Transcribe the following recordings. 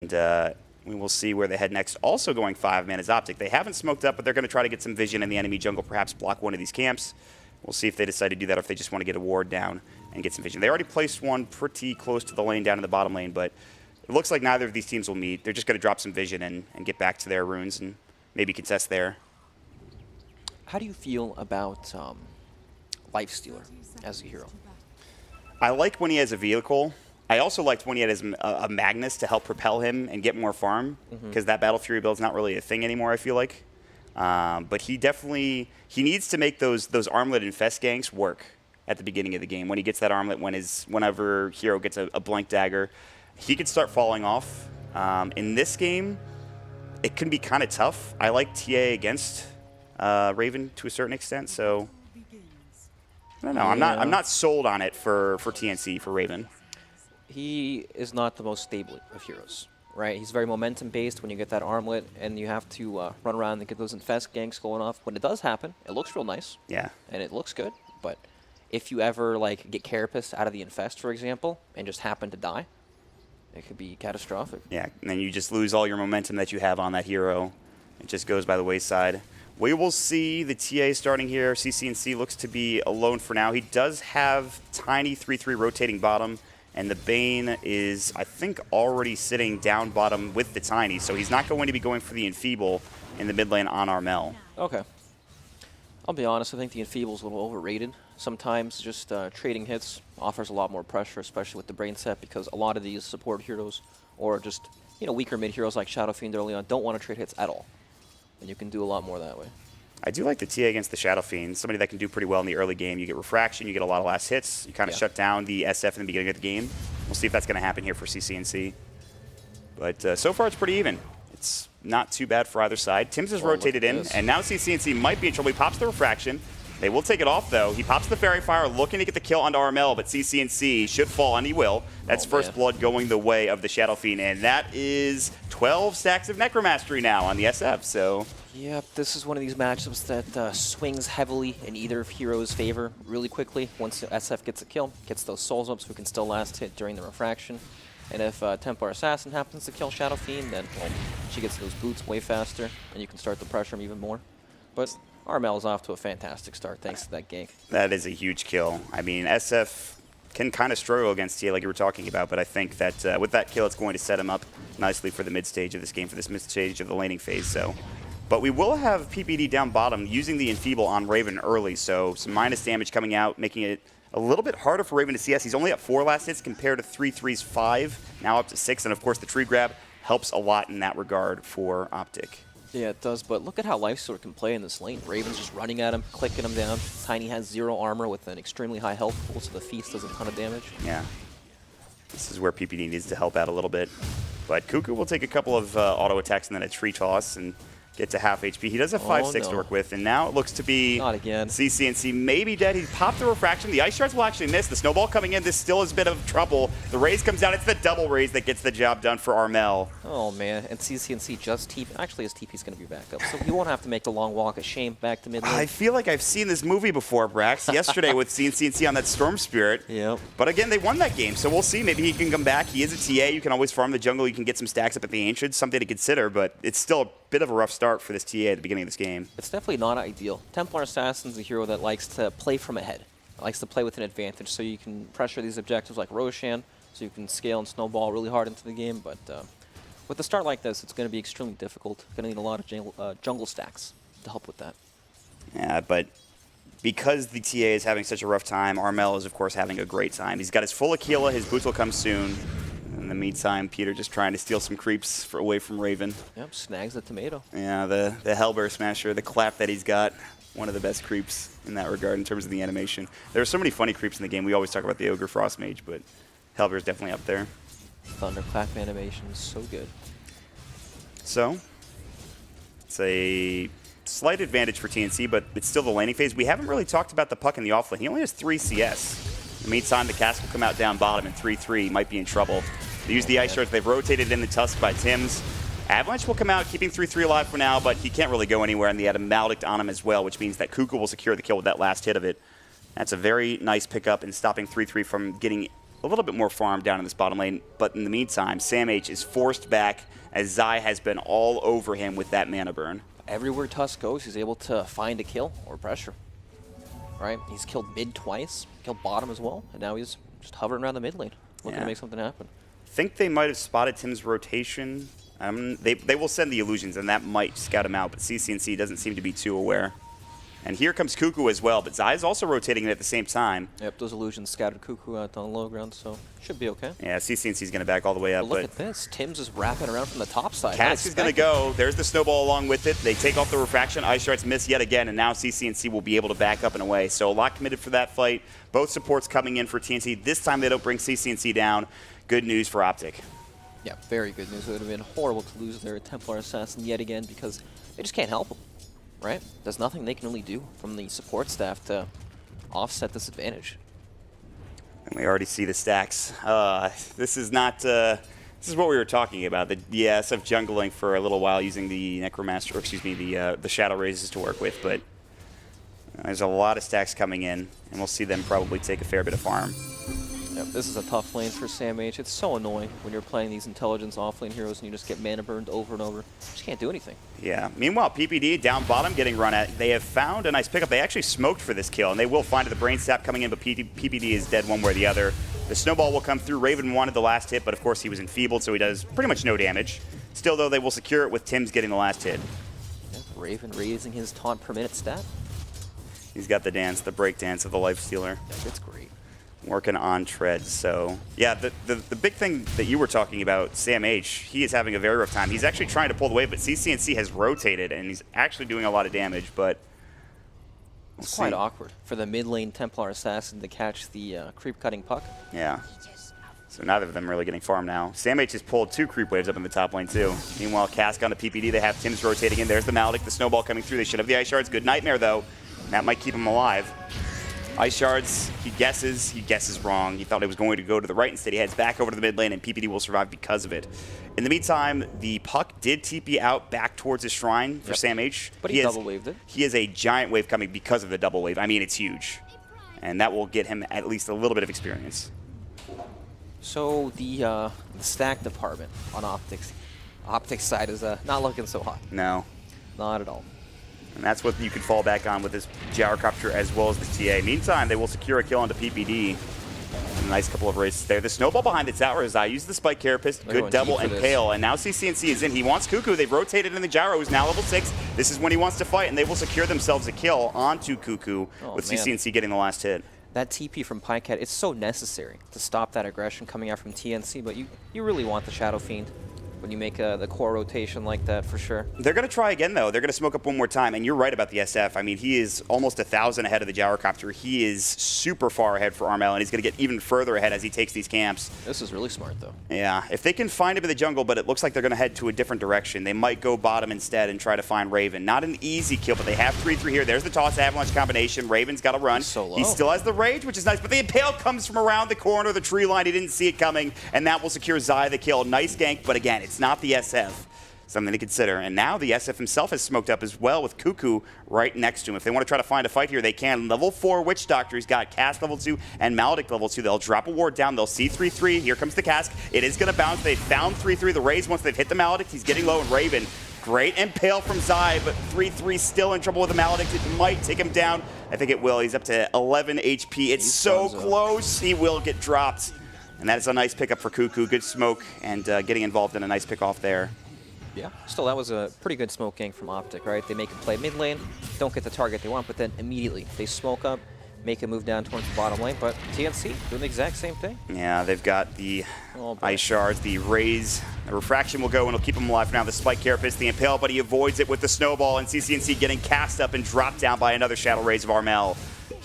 And we will see where they head next. Also going 5-man is OpTic. They haven't smoked up, but they're going to try to get some vision in the enemy jungle, perhaps block one of these camps. We'll see if they decide to do that or if they just want to get a ward down and get some vision. They already placed one pretty close to the lane down in the bottom lane, but it looks like neither of these teams will meet. They're just going to drop some vision and get back to their runes and maybe contest there. How do you feel about Lifestealer as a hero? I like when he has a vehicle. I also liked when he had a Magnus to help propel him and get more farm, because that Battle Fury build is not really a thing anymore, I feel like. But he definitely, he needs to make those armlet infest ganks work at the beginning of the game. When he gets that armlet, whenever hero gets a blank dagger, he could start falling off. In this game, it can be kind of tough. I like TA against Raven to a certain extent, so I don't know. I'm not sold on it for TnC, for Raven. He is not the most stable of heroes, right? He's very momentum-based when you get that armlet, and you have to run around and get those infest ganks going off. When it does happen, it looks real nice. Yeah. And it looks good, but if you ever like get Carapace out of the infest, for example, and just happen to die, it could be catastrophic. Yeah, and then you just lose all your momentum that you have on that hero. It just goes by the wayside. We will see the TA starting here. CCNC looks to be alone for now. He does have tiny 3-3 rotating bottom, and the Bane is, I think, already sitting down bottom with the Tiny, so he's not going to be going for the Enfeeble in the mid lane on Armel. Okay. I'll be honest, I think the Enfeeble is a little overrated. Sometimes just trading hits offers a lot more pressure, especially with the Brain set, because a lot of these support heroes, or just weaker mid heroes like Shadow Fiend early on, don't want to trade hits at all. And you can do a lot more that way. I do like the TA against the Shadow Fiend, somebody that can do pretty well in the early game. You get Refraction, you get a lot of last hits, you kind of shut down the SF in the beginning of the game. We'll see if that's going to happen here for CCNC. But so far it's pretty even. It's not too bad for either side. Tim's has rotated in, and now CCNC might be in trouble. He pops the Refraction. They will take it off, though. He pops the Fairy Fire, looking to get the kill onto Armel, but CCNC should fall, and he will. That's first blood going the way of the Shadow Fiend, and that is 12 stacks of Necromastery now on the SF, so... Yep, this is one of these matchups that swings heavily in either hero's favor really quickly. Once the SF gets a kill, gets those souls up so we can still last hit during the Refraction. And if Templar Assassin happens to kill Shadow Fiend, then well, she gets those boots way faster, and you can start to pressure him even more. But Armel is off to a fantastic start thanks to that gank. That is a huge kill. I mean, SF can kind of struggle against TA like you were talking about, but I think that with that kill, it's going to set him up nicely for the mid stage of this game, for this mid stage of the laning phase. So, but we will have PPD down bottom using the Enfeeble on Raven early, so some minus damage coming out, making it a little bit harder for Raven to CS. He's only at 4 last hits compared to 3-3's 5, now up to 6, and of course the tree grab helps a lot in that regard for OpTic. Yeah, it does, but look at how Lifestealer can play in this lane. Raven's just running at him, clicking him down. Tiny has 0 armor with an extremely high health pool, so the Feast does a ton of damage. Yeah. This is where PPD needs to help out a little bit. But Cuckoo will take a couple of auto attacks and then a tree toss and get to half HP. He does have 5-6 to work with, and now it looks to be not again. CCNC maybe dead. He popped the Refraction. The Ice Shards will actually miss. The Snowball coming in. This still is a bit of trouble. The Raise comes down. It's the double Raise that gets the job done for Armel. Oh, man. And CCNC just TP. Actually, his TP's going to be back up, so he won't have to make the long walk of shame back to mid lane. I feel like I've seen this movie before, Brax. Yesterday with CNC on that Storm Spirit. Yep. But again, they won that game, so we'll see. Maybe he can come back. He is a TA. You can always farm the jungle. You can get some stacks up at the Ancients. Something to consider, but it's still a bit of a rough start for this TA at the beginning of this game. It's definitely not ideal. Templar Assassin's a hero that likes to play from ahead. It likes to play with an advantage, so you can pressure these objectives like Roshan, so you can scale and snowball really hard into the game, but with a start like this, it's going to be extremely difficult. Going to need a lot of jungle stacks to help with that. Yeah, but because the TA is having such a rough time, Armel is, of course, having a great time. He's got his full Aquila. His boots will come soon. In the meantime, Peter just trying to steal some creeps away from Raven. Yep, snags the tomato. Yeah, the Hellbear Smasher, the clap that he's got, one of the best creeps in that regard in terms of the animation. There are so many funny creeps in the game. We always talk about the Ogre Frost Mage, but Hellbear's definitely up there. Thunderclap animation is so good. So, it's a slight advantage for TnC, but it's still the laning phase. We haven't really talked about the Puck in the offlane. He only has 3 CS. In the meantime, the Cask will come out down bottom, and 3-3 might be in trouble. They use the Ice Shards. They've rotated in the Tusk by Tim's. Avalanche will come out, keeping 3-3 alive for now, but he can't really go anywhere, and they had a Maledict on him as well, which means that Cuckoo will secure the kill with that last hit of it. That's a very nice pickup in stopping 3-3 from getting a little bit more farm down in this bottom lane. But in the meantime, Sam H is forced back as Zai has been all over him with that mana burn. Everywhere Tusk goes, he's able to find a kill or pressure. Right? He's killed mid twice, killed bottom as well, and now he's just hovering around the mid lane, looking to make something happen. I think they might have spotted Tim's rotation. They will send the illusions, and that might scout him out, but TnC doesn't seem to be too aware. And here comes Cuckoo as well, but Zai is also rotating it at the same time. Yep, those illusions scattered Cuckoo out on the low ground, so should be okay. Yeah, TnC's going to back all the way up. But look at this. Tim's is wrapping around from the top side. Cask is going to go. There's the snowball along with it. They take off the refraction. Ice Shards miss yet again, and now TnC will be able to back up and away. So a lot committed for that fight. Both supports coming in for TnC. This time they don't bring TnC down. Good news for OpTic. Yeah, very good news. It would have been horrible to lose their Templar Assassin yet again because they just can't help them. Right? There's nothing they can really do from the support staff to offset this advantage. And we already see the stacks. This is not. This is what we were talking about. The SF jungling for a little while using the Necromaster, or excuse me, the Shadow Razes to work with. But there's a lot of stacks coming in, and we'll see them probably take a fair bit of farm. Yep, this is a tough lane for Sam H. It's so annoying when you're playing these intelligence offlane heroes and you just get mana burned over and over. You just can't do anything. Yeah. Meanwhile, PPD down bottom getting run at. They have found a nice pickup. They actually smoked for this kill, and they will find it. The Brain Sap coming in, but PPD is dead one way or the other. The snowball will come through. Raven wanted the last hit, but of course he was enfeebled, so he does pretty much no damage. Still, though, they will secure it with Tim's getting the last hit. Yep, Raven raising his taunt per minute stat. He's got the dance, the break dance of the Life Stealer. Yep, it's great. Working on treads. So yeah, the big thing that you were talking about, Sam H, he is having a very rough time. He's actually trying to pull the wave, but TnC has rotated and he's actually doing a lot of damage, but it's quite awkward for the mid lane Templar Assassin to catch the creep cutting puck. Yeah. So neither of them really getting farm now. Sam H has pulled 2 creep waves up in the top lane too. Meanwhile, Cask on the PPD, they have Tim's rotating in. There's the Maledict, the snowball coming through. They should have the Ice Shards. Good Nightmare though. That might keep him alive. Ice Shards, he guesses wrong. He thought it was going to go to the right. Instead, he heads back over to the mid lane, and PPD will survive because of it. In the meantime, the puck did TP out back towards his shrine for Sam H. But he double-waved it. He has a giant wave coming because of the double wave. I mean, it's huge. And that will get him at least a little bit of experience. So the stack department on OpTic's side is not looking so hot. No. Not at all. And that's what you can fall back on with this Gyrocopter as well as the TA. Meantime, they will secure a kill onto PPD. And a nice couple of races there. The snowball behind the tower as I use the Spike Carapace. Good double and Pale. And now TnC is in. He wants Cuckoo. They've rotated in the Gyro, who's now level 6. This is when he wants to fight, and they will secure themselves a kill onto Cuckoo with TnC getting the last hit. That TP from Pycat, it's so necessary to stop that aggression coming out from TnC, but you really want the Shadow Fiend when you make the core rotation like that, for sure. They're going to try again, though. They're going to smoke up one more time, and you're right about the SF. I mean, he is almost 1,000 ahead of the Gyrocopter. He is super far ahead for Armel, and he's going to get even further ahead as he takes these camps. This is really smart, though. Yeah, if they can find him in the jungle, but it looks like they're going to head to a different direction. They might go bottom instead and try to find Raven. Not an easy kill, but they have 3-3 here. There's the Toss Avalanche combination. Raven's got to run. So low. He still has the Rage, which is nice, but the Impale comes from around the corner of the tree line. He didn't see it coming, and that will secure Zai the kill. Nice gank, but again, it's not the SF. Something to consider. And now the SF himself has smoked up as well with Cuckoo right next to him. If they want to try to find a fight here, they can. Level 4 Witch Doctor. He's got Cask level 2 and Maledict level 2. They'll drop a ward down. They'll see 3-3. Here comes the Cask. It is going to bounce. They found 3-3. The Raise once they've hit the Maledict. He's getting low, and Raven. Great Impale from Zai, but 3-3 still in trouble with the Maledict. It might take him down. I think it will. He's up to 11 HP. It's so close. He will get dropped. And that is a nice pickup for Cuckoo. Good smoke and getting involved in a nice pick off there. Yeah, still that was a pretty good smoke gang from OpTic, right? They make a play mid lane, don't get the target they want, but then immediately they smoke up, make a move down towards the bottom lane, but TnC doing the exact same thing. Yeah, they've got the Ice Shards, the Raise, the Refraction will go and it'll keep him alive for now. The Spike Carapace, the Impale, but he avoids it with the Snowball, and TnC getting cast up and dropped down by another Shadow Raise of Armel.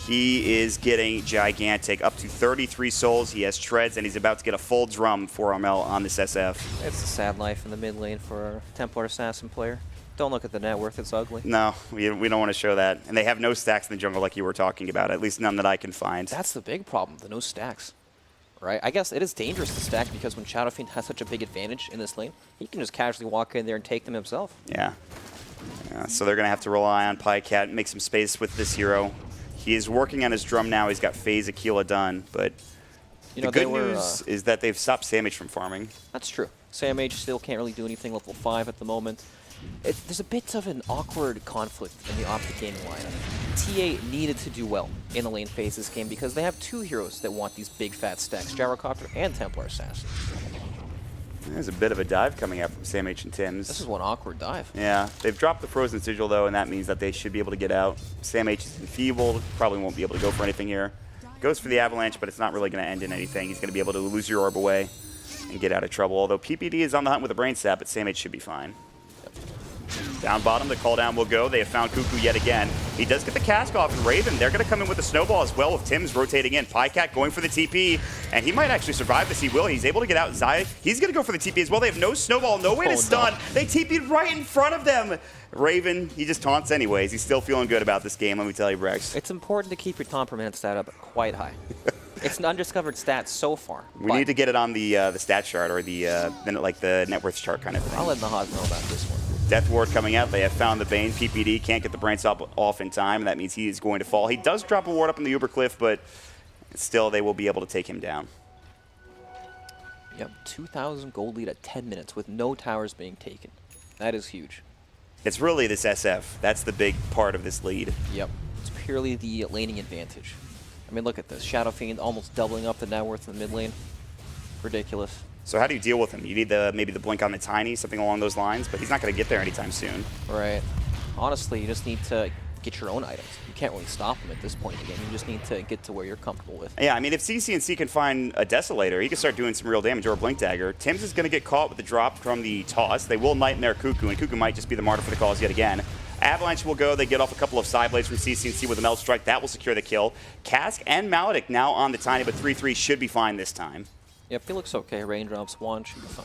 He is getting gigantic, up to 33 souls. He has treads, and he's about to get a full drum for Armel on this SF. It's a sad life in the mid lane for a Templar Assassin player. Don't look at the net worth, it's ugly. No, we don't want to show that. And they have no stacks in the jungle like you were talking about, at least none that I can find. That's the big problem, the no stacks. Right? I guess it is dangerous to stack because when Shadow Fiend has such a big advantage in this lane, he can just casually walk in there and take them himself. Yeah. So they're going to have to rely on Pycat, make some space with this hero. He is working on his drum now. He's got Phase Aquila done, but You know, the good news is that they've stopped Samh from farming. That's true. Samh still can't really do anything level 5 at the moment. There's a bit of an awkward conflict in the OpTic gaming lineup. TA needed to do well in the lane phase this game because they have two heroes that want these big fat stacks, Gyrocopter and Templar Assassin. There's a bit of a dive coming out from Samh and TnC. This is one awkward dive. Yeah, they've dropped the Frozen Sigil though, and that means that they should be able to get out. Samh is enfeebled, probably won't be able to go for anything here. Goes for the Avalanche, but it's not really going to end in anything. He's going to be able to lose your orb away and get out of trouble. Although PPD is on the hunt with a Brain Sap, but Samh should be fine. Down bottom, the call down will go. They have found Cuckoo yet again. He does get the cask off, and Raven, they're going to come in with a snowball as well with Tim's rotating in. Pycat going for the TP, and he might actually survive this. He will. He's able to get out. Zai, he's going to go for the TP as well. They have no snowball, no way to stun. They TP'd right in front of them. Raven, he just taunts anyways. He's still feeling good about this game, let me tell you, Brex. It's important to keep your taunt per minute stat up quite high. It's an undiscovered stat so far. We need to get it on the stat chart or the net worth chart kind of thing. I'll let Nahaz know about this one. Death Ward coming out. They have found the Bane. PPD can't get the Brain Stop off in time, and that means he is going to fall. He does drop a ward up in the Uber Cliff, but still they will be able to take him down. Yep, 2,000 gold lead at 10 minutes with no towers being taken. That is huge. It's really this SF. That's the big part of this lead. Yep, it's purely the laning advantage. I mean, look at this. Shadow Fiend almost doubling up the net worth in the mid lane. Ridiculous. So how do you deal with him? You need maybe the blink on the Tiny, something along those lines, but he's not going to get there anytime soon. Right. Honestly, you just need to get your own items. You can't really stop him at this point in the game. You just need to get to where you're comfortable with. Yeah, I mean, if TnC can find a Desolator, he can start doing some real damage, or a Blink Dagger. Tim's is going to get caught with the drop from the toss. They will Nightmare Cuckoo, and Cuckoo might just be the martyr for the cause yet again. Avalanche will go. They get off a couple of side blades from TnC with a Melt Strike. That will secure the kill. Cask and Maledict now on the Tiny, but 3-3 should be fine this time. Yep, he looks okay. Raindrops, one should be fine.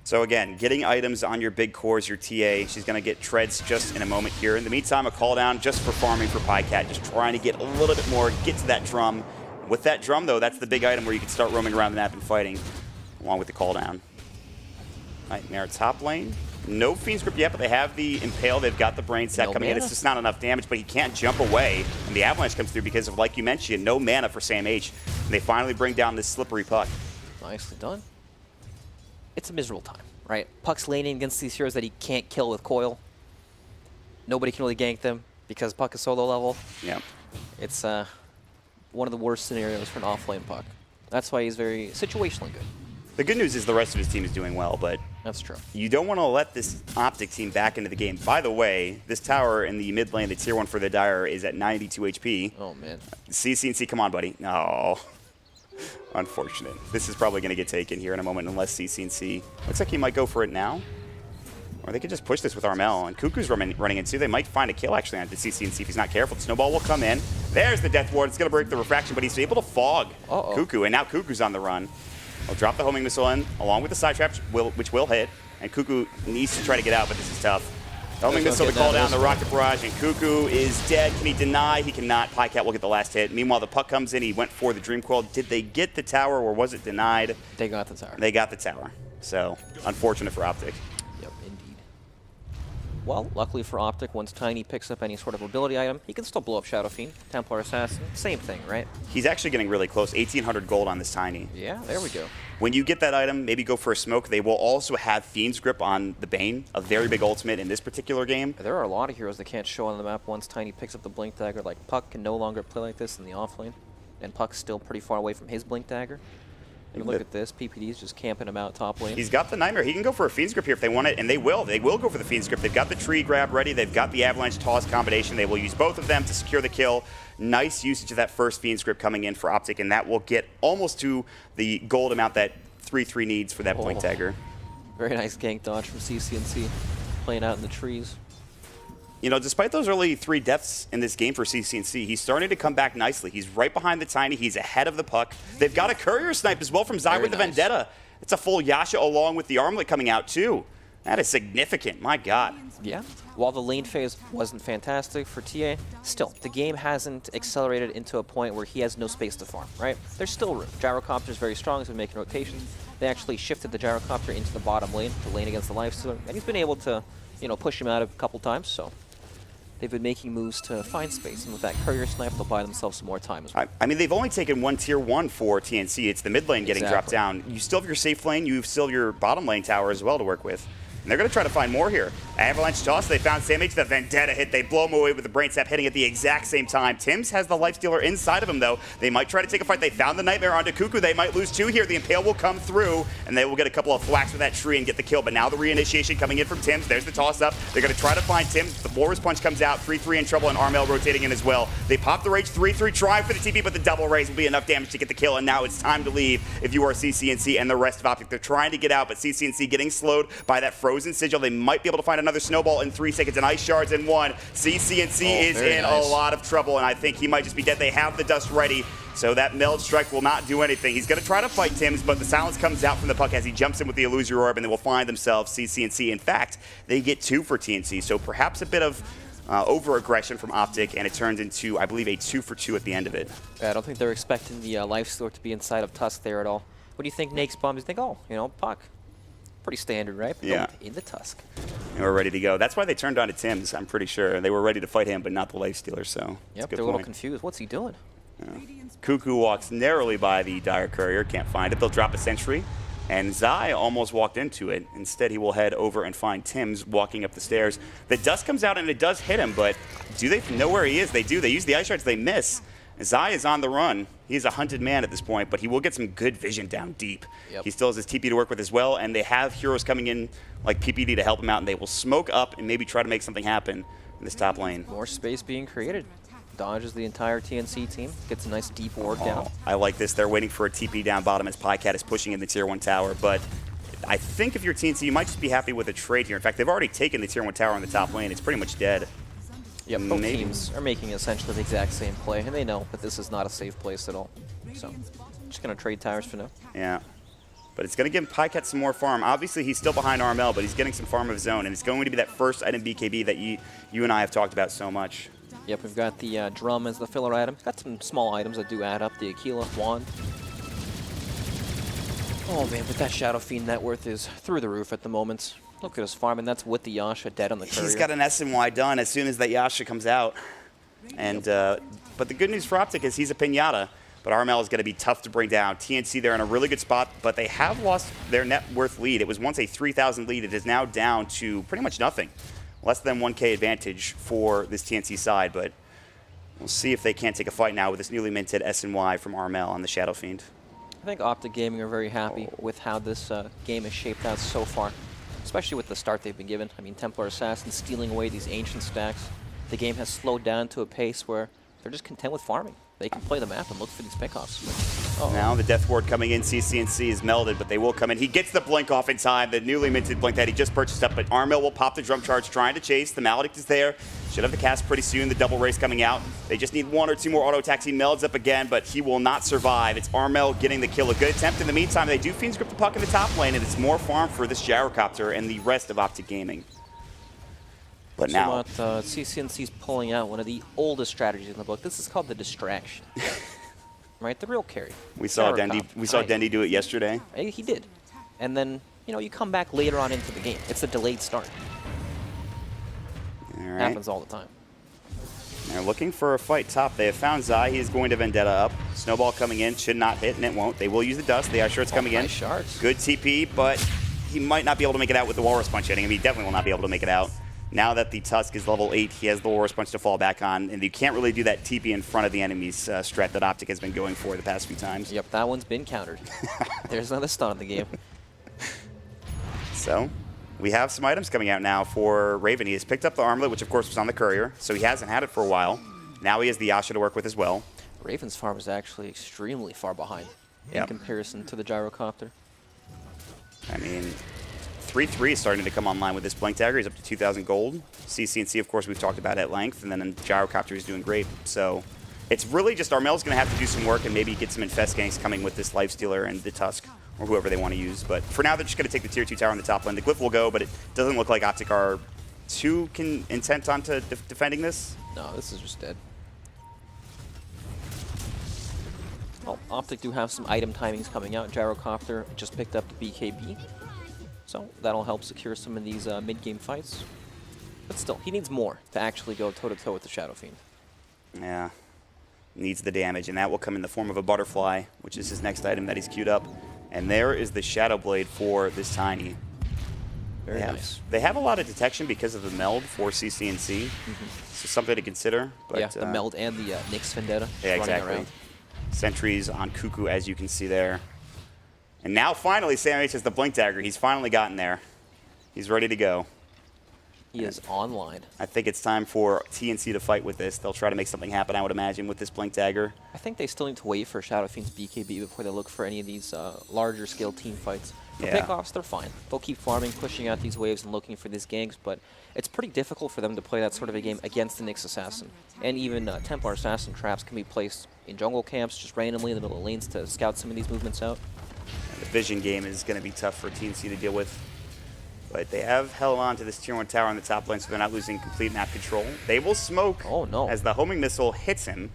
So again, getting items on your big cores, your TA. She's going to get treads just in a moment here. In the meantime, a call down just for farming for Pycat, just trying to get a little bit more, get to that drum. With that drum, though, that's the big item where you can start roaming around the map and fighting, along with the call down. Nightmare top lane. No Fiend's Grip yet, but they have the Impale. They've got the Brain Set coming in. It's just not enough damage, but he can't jump away. And the Avalanche comes through because of, like you mentioned, no mana for Samh. And they finally bring down this slippery Puck. Nicely done. It's a miserable time, right? Puck's laning against these heroes that he can't kill with Coil. Nobody can really gank them because Puck is solo level. Yeah. It's one of the worst scenarios for an off-lane Puck. That's why he's very situationally good. The good news is the rest of his team is doing well, but that's true. You don't want to let this OpTic team back into the game. By the way, this tower in the mid lane, the tier 1 for the Dire, is at 92 HP. Oh, man. TnC, come on, buddy. No. Unfortunate. This is probably going to get taken here in a moment unless TnC. Looks like he might go for it now. Or they could just push this with Armel. And Cuckoo's running in too. They might find a kill actually on TnC if he's not careful. The snowball will come in. There's the Death Ward. It's going to break the refraction, but he's able to fog Cuckoo. And now Cuckoo's on the run. He'll drop the homing missile in, along with the side trap, which will hit. And Cuckoo needs to try to get out, but this is tough. The homing missile to call down the rocket barrage, and Cuckoo is dead. Can he deny? He cannot. Pycat will get the last hit. Meanwhile, the puck comes in. He went for the Dream Coil. Did they get the tower, or was it denied? They got the tower. They got the tower. So, unfortunate for OpTic. Yep, indeed. Well, luckily for OpTic, once Tiny picks up any sort of ability item, he can still blow up Shadow Fiend, Templar Assassin. Same thing, right? He's actually getting really close. 1,800 gold on this Tiny. Yeah, there we go. When you get that item, maybe go for a smoke. They will also have Fiend's Grip on the Bane, a very big ultimate in this particular game. There are a lot of heroes that can't show on the map once Tiny picks up the Blink Dagger. Like, Puck can no longer play like this in the offlane, and Puck's still pretty far away from his Blink Dagger. I mean, look at this. PPD's just camping him out top lane. He's got the Nightmare. He can go for a Fiend's Grip here if they want it, and they will. They will go for the Fiend's Grip. They've got the tree grab ready. They've got the Avalanche Toss combination. They will use both of them to secure the kill. Nice usage of that first Fiend's Grip coming in for OpTic, and that will get almost to the gold amount that 3-3 needs for that Blink Dagger. Very nice gank dodge from TnC, playing out in the trees. You know, despite those early 3 deaths in this game for TnC, he's starting to come back nicely. He's right behind the Tiny. He's ahead of the Puck. They've got a Courier Snipe as well from Zai with the Vendetta. It's a full Yasha along with the Armlet coming out, too. That is significant. My God. Yeah. While the lane phase wasn't fantastic for TA, still, the game hasn't accelerated into a point where he has no space to farm, right? There's still room. Gyrocopter's very strong. He's been making rotations. They actually shifted the Gyrocopter into the bottom lane to lane against the Lifestealer, and he's been able to, you know, push him out a couple times, so they've been making moves to find space, and with that courier snipe, they'll buy themselves some more time as well. I mean, they've only taken one tier 1 for TnC. It's the mid lane getting dropped down. You still have your safe lane. You still have your bottom lane tower as well to work with. And they're going to try to find more here. Avalanche toss, they found Samh, the Vendetta hit. They blow him away with the Brain Sap hitting at the exact same time. Tim's has the Lifestealer inside of him, though. They might try to take a fight. They found the Nightmare onto Cuckoo. They might lose 2 here. The Impale will come through, and they will get a couple of thwacks with that tree and get the kill. But now the reinitiation coming in from Tim's. There's the toss-up. They're going to try to find Tim's. The Walrus Punch comes out. 3-3 in trouble, and Armel rotating in as well. They pop the Rage 3-3, trying for the TP, but the double raise will be enough damage to get the kill, and now it's time to leave if you are CCNC and the rest of OpTic. They're trying to get out, but CCNC getting slowed by that Frozen Sigil. They might be able to find another snowball in 3 seconds, and Ice Shards in 1. CCNC is in a lot of trouble, and I think he might just be dead. They have the dust ready, so that Meld Strike will not do anything. He's going to try to fight Tim's, but the silence comes out from the puck as he jumps in with the Illusory Orb, and they will find themselves CCNC. In fact, they get 2 for TnC, so perhaps a bit of over-aggression from OpTic, and it turns into, I believe, a 2 for 2 at the end of it. Yeah, I don't think they're expecting the Lifestealer to be inside of Tusk there at all. What do you think Nake's bombs? You think, oh, you know, puck. Pretty standard, right? But yeah. In the Tusk. And we're ready to go. That's why they turned on to Tim's, I'm pretty sure. They were ready to fight him, but not the Lifestealer, so yep, they're a little confused. What's he doing? Yeah. Cuckoo walks narrowly by the Dire Courier, can't find it. They'll drop a sentry, and Zai almost walked into it. Instead, he will head over and find Tim's walking up the stairs. The dust comes out, and it does hit him, but do they know where he is? They do. They use the Ice Shards, they miss. Zai is on the run. He's a hunted man at this point, but he will get some good vision down deep. Yep. He still has his TP to work with as well, and they have heroes coming in like PPD to help him out, and they will smoke up and maybe try to make something happen in this top lane. More space being created. Dodges the entire TnC team. Gets a nice deep ward down. I like this. They're waiting for a TP down bottom as Pycat is pushing in the tier 1 tower, but I think if you're TnC, you might just be happy with a trade here. In fact, they've already taken the tier 1 tower on the top lane. It's pretty much dead. Yep, both teams are making essentially the exact same play, and they know that this is not a safe place at all. So, just going to trade towers for now. Yeah, but it's going to give Pycat some more farm. Obviously, he's still behind Armel, but he's getting some farm of his own, and it's going to be that first item BKB that you and I have talked about so much. Yep, we've got the drum as the filler item. Got some small items that do add up. The Aquila wand. Oh man, but that Shadow Fiend net worth is through the roof at the moment. Look at us farming. That's with the Yasha dead on the courier. He's got an SNY done as soon as that Yasha comes out. And but the good news for OpTic is he's a pinata. But Armel is going to be tough to bring down. TnC, they're in a really good spot, but they have lost their net worth lead. It was once a 3,000 lead. It is now down to pretty much nothing. Less than 1K advantage for this TnC side, but we'll see if they can't take a fight now with this newly minted SNY from Armel on the Shadow Fiend. I think OpTic Gaming are very happy with how this game is shaped out so far, especially with the start they've been given. I mean, Templar Assassin stealing away these ancient stacks. The game has slowed down to a pace where they're just content with farming. They can play the map and look for these pickoffs. Now the Death Ward coming in, CCNC is melded, but they will come in. He gets the blink off in time, the newly minted blink that he just purchased up, but Armel will pop the drum charge, trying to chase. The Maledict is there. Should have the cast pretty soon, the double race coming out. They just need 1 or 2 more auto attacks. He melds up again, but he will not survive. It's Armel getting the kill. A good attempt. In the meantime, they do Fiend's Grip the puck in the top lane, and it's more farm for this Gyrocopter and the rest of OpTic Gaming. But so now CCNC's pulling out one of the oldest strategies in the book. This is called the distraction. Right? The real carry. We saw Dendy do it yesterday. He did. And then, you know, you come back later on into the game. It's a delayed start. All right. Happens all the time. They're looking for a fight top. They have found Zai. He is going to Vendetta up. Snowball coming in. Should not hit, and it won't. They will use the dust. The Ice Shard's coming in. Shards. Good TP, but he might not be able to make it out with the Walrus Punch hitting him. He definitely will not be able to make it out. Now that the Tusk is level 8, he has the Walrus Punch to fall back on, and you can't really do that TP in front of the enemy's strat that OpTic has been going for the past few times. Yep, that one's been countered. There's another stun in the game. So, we have some items coming out now for Raven. He has picked up the armlet, which of course was on the courier, so he hasn't had it for a while. Now he has the Yasha to work with as well. Raven's farm is actually extremely far behind in comparison to the Gyrocopter. I mean, 3-3 is starting to come online with this Blink Dagger. He's up to 2,000 gold. CCNC, of course, we've talked about at length, and then Gyrocopter is doing great. So it's really just Armel's going to have to do some work and maybe get some Infest ganks coming with this Lifestealer and the Tusk, or whoever they want to use. But for now, they're just going to take the Tier 2 tower on the top lane. The Glyph will go, but it doesn't look like OpTic are too intent on defending this. No, this is just dead. Well, OpTic do have some item timings coming out. Gyrocopter just picked up the BKB. So that'll help secure some of these mid-game fights. But still, he needs more to actually go toe-to-toe with the Shadow Fiend. Yeah. Needs the damage, and that will come in the form of a butterfly, which is his next item that he's queued up. And there is the Shadow Blade for this Tiny. Very nice. They have a lot of detection because of the meld for CCNC. So something to consider. But, yeah, the meld and the Nyx Vendetta yeah, running exactly. around. Sentries on Cuckoo, as you can see there. And now finally, Sam H has the Blink Dagger. He's finally gotten there. He's ready to go. He is online. I think it's time for TnC to fight with this. They'll try to make something happen, I would imagine, with this Blink Dagger. I think they still need to wait for Shadow Fiend's BKB before they look for any of these larger scale team fights. For pickoffs, they're fine. They'll keep farming, pushing out these waves and looking for these ganks, but it's pretty difficult for them to play that sort of a game against the Nyx Assassin. And even Templar Assassin traps can be placed in jungle camps just randomly in the middle of lanes to scout some of these movements out. And the vision game is going to be tough for TnC to deal with. But they have held on to this Tier 1 tower on the top lane, so they're not losing complete map control. They will smoke as the homing missile hits him.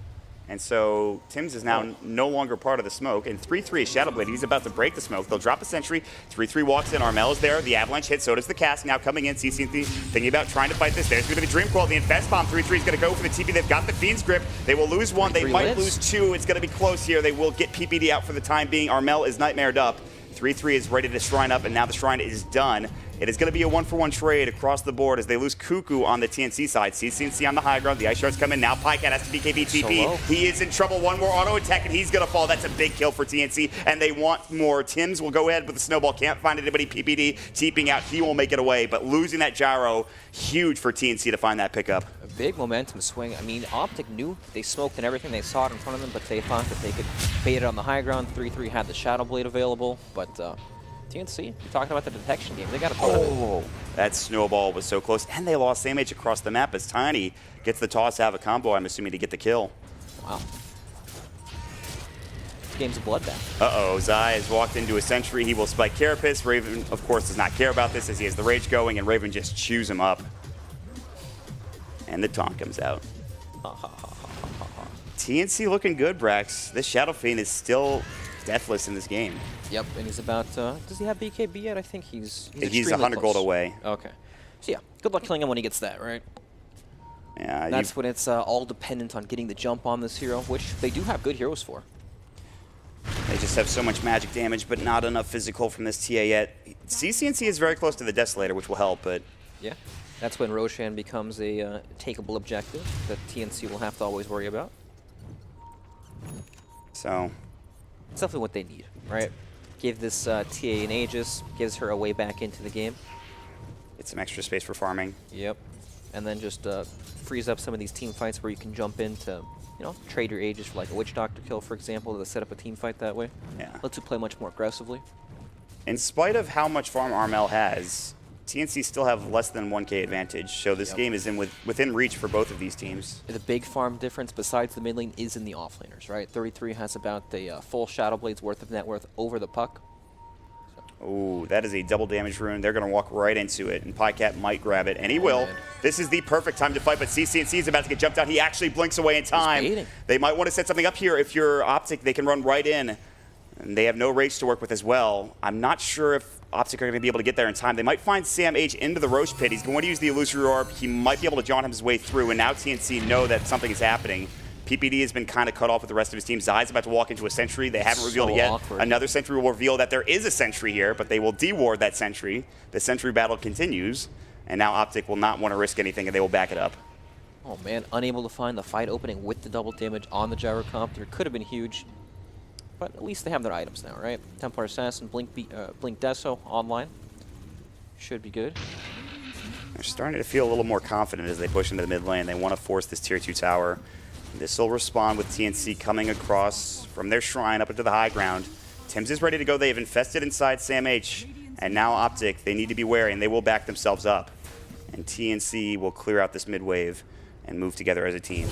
And so Tim's is now no longer part of the smoke. And 3-3 is Shadow Blade. He's about to break the smoke. They'll drop a sentry. 3-3 walks in. Armel is there. The avalanche hits. So does the cast. Now coming in. CCNC thinking about trying to fight this. There's going to be Dream Coil. The Infest Bomb. 3-3 is going to go for the TP. They've got the Fiend's Grip. They will lose one. They might lose two. It's going to be close here. They will get PPD out for the time being. Armel is nightmared up. 3-3 is ready to shrine up, and now the shrine is done. It is going to be a 1-for-1 trade across the board as they lose Cuckoo on the TnC side. CCNC on the high ground. The Ice Shards come in. Now Pycat has to BKB TP. He is in trouble. One more auto attack, and he's going to fall. That's a big kill for TnC, and they want more. Tims will go ahead with the snowball. Can't find anybody. PPD TPing out. He will make it away, but losing that gyro, huge for TnC to find that pickup. A big momentum swing. I mean, OpTic knew they smoked and everything. They saw it in front of them, but they thought that they could bait it on the high ground. 3-3 had the Shadow Blade available, but TnC, you're talking about the detection game. They got to Oh, that snowball was so close. And they lost Sam H across the map as Tiny gets the toss out of a combo, I'm assuming, to get the kill. Wow. This game's a bloodbath. Uh-oh, Zai has walked into a sentry. He will spike Carapace. Raven, of course, does not care about this as he has the rage going, and Raven just chews him up. And the taunt comes out. TnC looking good, Brax. This Shadow Fiend is still deathless in this game. Yep, and he's about, does he have BKB yet? I think he's 100 gold away. Okay. So yeah, good luck killing him when he gets that, right? Yeah. That's when it's all dependent on getting the jump on this hero, which they do have good heroes for. They just have so much magic damage, but not enough physical from this TA yet. CCNC is very close to the Desolator, which will help, but... Yeah, that's when Roshan becomes a takeable objective that TnC will have to always worry about. So... It's definitely what they need, right? Give this TA an Aegis, gives her a way back into the game. Get some extra space for farming. Yep. And then just frees up some of these team fights where you can jump in to, you know, trade your Aegis for like a Witch Doctor kill, for example, to set up a team fight that way. Yeah. Lets you play much more aggressively. In spite of how much farm Armel has, TnC still have less than 1k advantage, so this game is within reach for both of these teams. The big farm difference besides the mid lane is in the offlaners, right? 33 has about the full Shadow Blade's worth of net worth over the puck. Ooh, that is a double damage rune. They're going to walk right into it, and Pycat might grab it, and he will. This is the perfect time to fight, but CCNC is about to get jumped out. He actually blinks away in time. They might want to set something up here. If you're OpTic, they can run right in. And they have no rage to work with as well. I'm not sure if OpTic are going to be able to get there in time. They might find Sam H into the Roche Pit. He's going to use the Illusory Orb. He might be able to jaunt his way through, and now TnC know that something is happening. PPD has been kind of cut off with the rest of his team. Zai's about to walk into a sentry. They haven't revealed it yet. Awkward. Another sentry will reveal that there is a sentry here, but they will deward that sentry. The sentry battle continues, and now OpTic will not want to risk anything, and they will back it up. Oh man, unable to find the fight opening with the double damage on the gyrocopter. Could have been huge, but at least they have their items now, right? Templar Assassin, Blink Deso online. Should be good. They're starting to feel a little more confident as they push into the mid lane. They want to force this tier 2 tower. This will respond with TnC coming across from their shrine up into the high ground. Tims is ready to go. They have infested inside Sam H. And now OpTic, they need to be wary, and they will back themselves up. And TnC will clear out this mid wave and move together as a team.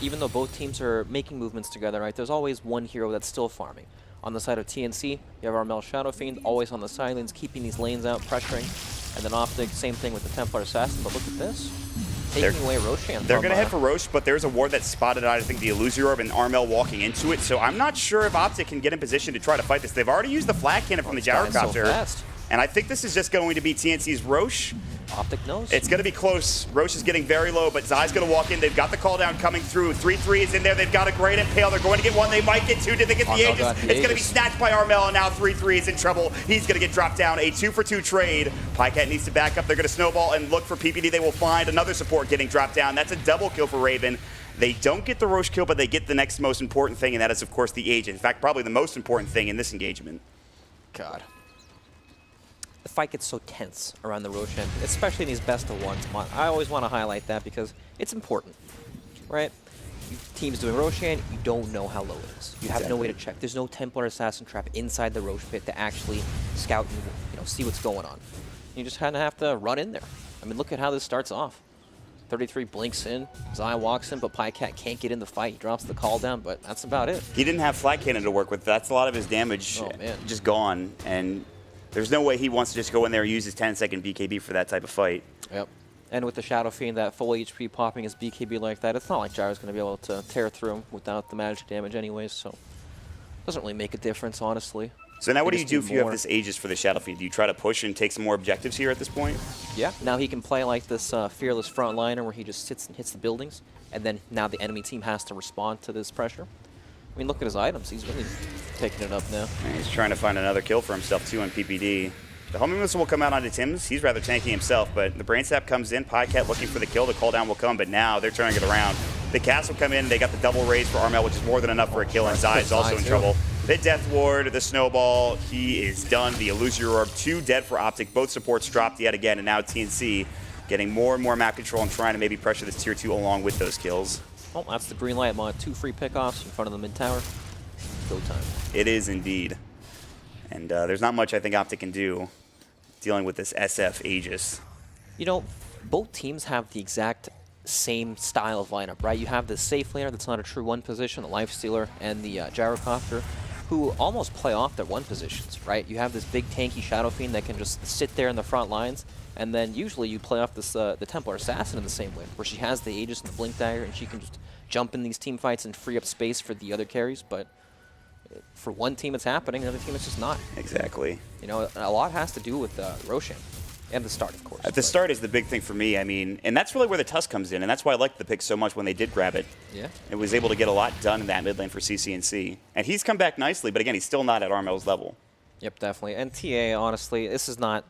Even though both teams are making movements together, right, there's always one hero that's still farming. On the side of TnC, you have Armel Shadow Fiend, always on the sidelines, keeping these lanes out, pressuring. And then OpTic, same thing with the Templar Assassin, but look at this. Taking away Roshan. They're going to head for Roche, but there's a ward that's spotted out, I think, the Illusory Orb and Armel walking into it, so I'm not sure if OpTic can get in position to try to fight this. They've already used the flag cannon from the gyrocopter. And I think this is just going to be TnC's Roche. OpTic knows. It's going to be close. Roche is getting very low, but Zai's going to walk in. They've got the call down coming through. 3-3 is in there. They've got a great impale. They're going to get one. They might get two. Did they get the Aegis? It's going to be snatched by Armel, and now 3-3 is in trouble. He's going to get dropped down. A 2-for-2 trade. Pycat needs to back up. They're going to snowball and look for PPD. They will find another support getting dropped down. That's a double kill for Raven. They don't get the Roche kill, but they get the next most important thing, and that is, of course, the Aegis. In fact, probably the most important thing in this engagement. God. The fight gets so tense around the Roshan, especially in these best of ones. I always want to highlight that because it's important, right? Team's doing Roshan, you don't know how low it is. You have no way to check. There's no Templar Assassin trap inside the Roche pit to actually scout and see what's going on. You just kind of have to run in there. I mean, look at how this starts off. 33 blinks in, Zai walks in, but Pycat can't get in the fight. He drops the call down, but that's about it. He didn't have flat cannon to work with. That's a lot of his damage just gone. And there's no way he wants to just go in there and use his 10-second BKB for that type of fight. Yep. And with the Shadow Fiend, that full HP popping his BKB like that, it's not like Gyro's going to be able to tear through him without the magic damage anyways, so it doesn't really make a difference, honestly. So now what do you do if you have this Aegis for the Shadow Fiend? Do you try to push and take some more objectives here at this point? Yeah. Now he can play like this fearless frontliner where he just sits and hits the buildings, and then now the enemy team has to respond to this pressure. I mean, look at his items. He's really taking it up now. And he's trying to find another kill for himself, too, on PPD. The homing missile will come out onto Tim's. He's rather tanky himself, but the Brain Sap comes in. Pycat looking for the kill. The call down will come, but now they're turning it around. The cast will come in. They got the double raise for Armel, which is more than enough for a kill, and Zai is also in trouble. The Death Ward, the Snowball, he is done. The Illusory Orb, 2 dead for OpTic. Both supports dropped yet again, and now TnC getting more and more map control and trying to maybe pressure this tier 2 along with those kills. Well, that's the green light mod. 2 free pickoffs in front of the mid tower. Go time. It is indeed. And there's not much I think OpTic can do dealing with this SF Aegis. You know, both teams have the exact same style of lineup, right? You have the safe laner that's not a true one position, the Lifestealer, and the Gyrocopter, who almost play off their one positions, right? You have this big tanky Shadow Fiend that can just sit there in the front lines, and then usually you play off this the Templar Assassin in the same way, where she has the Aegis and the Blink Dagger, and she can just jump in these team fights and free up space for the other carries, but for one team it's happening, another team it's just not. Exactly. You know, a lot has to do with Roshan. And the start, of course. At the start is the big thing for me. I mean, and that's really where the Tusk comes in, and that's why I liked the pick so much when they did grab it. Yeah. It was able to get a lot done in that mid lane for CCNC. And he's come back nicely, but again, he's still not at Armel's level. Yep, definitely. And TA, honestly, this is not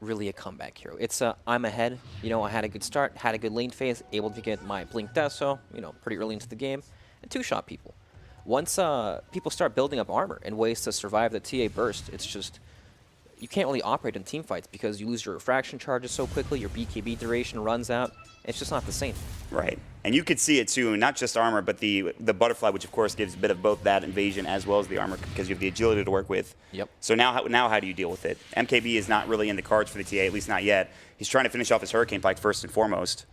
really a comeback hero. It's I'm ahead. You know, I had a good start, had a good lane phase, able to get my Blink Deso, you know, pretty early into the game, and 2-shot people. Once people start building up armor and ways to survive the TA burst, it's just, you can't really operate in team fights because you lose your refraction charges so quickly, your BKB duration runs out. It's just not the same. Right. And you could see it too, not just armor, but the butterfly, which of course gives a bit of both that invasion as well as the armor because you have the agility to work with. Yep. So now how do you deal with it? MKB is not really in the cards for the TA, at least not yet. He's trying to finish off his Hurricane Pike first and foremost.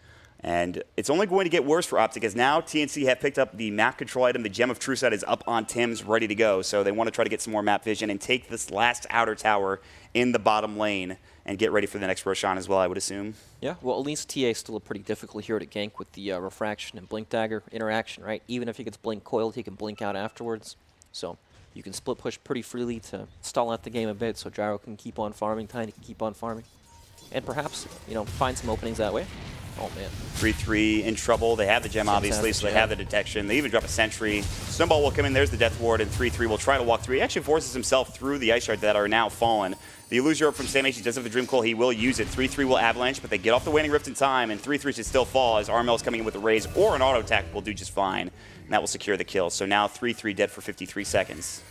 And it's only going to get worse for OpTic as now TnC have picked up the map control item. The Gem of True Sight is up on Tim's, ready to go. So they want to try to get some more map vision and take this last outer tower in the bottom lane and get ready for the next Roshan as well, I would assume. Yeah, well, at least TA is still a pretty difficult hero to gank with the refraction and Blink Dagger interaction, right? Even if he gets Blink coiled, he can blink out afterwards. So you can split push pretty freely to stall out the game a bit so Gyro can keep on farming, Tiny can keep on farming. And perhaps, you know, find some openings that way. Oh, man. 3-3 in trouble. They have the gem, obviously, so they have the detection. They even drop a sentry. Snowball will come in. There's the Death Ward, and 3-3 will try to walk through. He actually forces himself through the Ice Shard that are now fallen. The Illusory Orb from Sandmage, he does have the Dream Coil. He will use it. 3-3 will avalanche, but they get off the Waning Rift in time, and 3-3 should still fall as Armel is coming in with a raise or an auto attack will do just fine. And that will secure the kill. So now 3-3 dead for 53 seconds.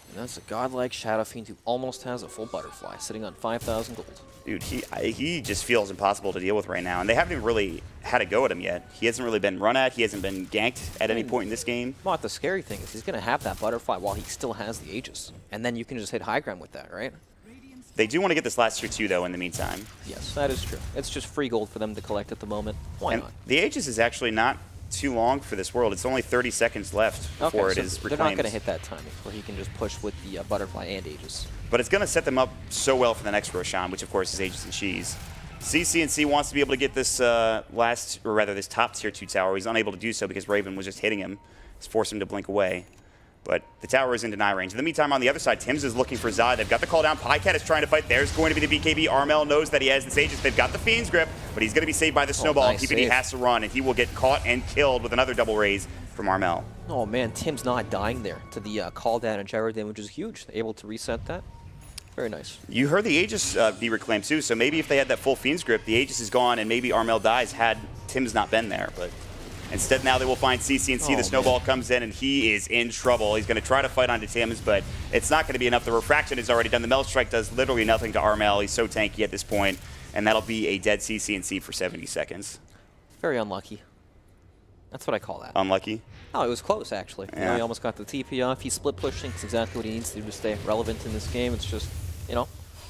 And that's a godlike Shadow Fiend who almost has a full butterfly, sitting on 5,000 gold. Dude, he just feels impossible to deal with right now, and they haven't even really had a go at him yet. He hasn't really been run at. He hasn't been ganked at any point in this game. Well, the scary thing is he's going to have that butterfly while he still has the Aegis, and then you can just hit high ground with that, right? They do want to get this last tier 2, though, in the meantime. Yes, that is true. It's just free gold for them to collect at the moment. Why not? The Aegis is actually not too long for this world. It's only 30 seconds left before it is reclaimed. They're not going to hit that timing where he can just push with the butterfly and Aegis. But it's going to set them up so well for the next Roshan, which of course is Aegis and Cheese. CCNC wants to be able to get this this top tier 2 tower. He's unable to do so because Raven was just hitting him. It's forced him to blink away. But the tower is in deny range. In the meantime, on the other side, TnC is looking for Zai. They've got the call down. Pycat is trying to fight. There's going to be the BKB. Armel knows that he has this Aegis. They've got the Fiend's Grip, but he's going to be saved by the Snowball. Nice TPD has to run, and he will get caught and killed with another double raise from Armel. Oh man, Tim's not dying there to the call down and gyro damage is huge. Able to reset that. Very nice. You heard the Aegis be reclaimed too, so maybe if they had that full Fiend's Grip, the Aegis is gone, and maybe Armel dies had TnC's not been there. But instead, now they will find CCNC. The Snowball comes in, and he is in trouble. He's going to try to fight onto TnC, but it's not going to be enough. The Refraction is already done. The Meld Strike does literally nothing to Armel. He's so tanky at this point, and that'll be a dead CCNC for 70 seconds. Very unlucky. That's what I call that. Unlucky? Oh, it was close, actually. Yeah. You know, he almost got the TP off. He's split pushing. It's exactly what he needs to do to stay relevant in this game. It's just, you know,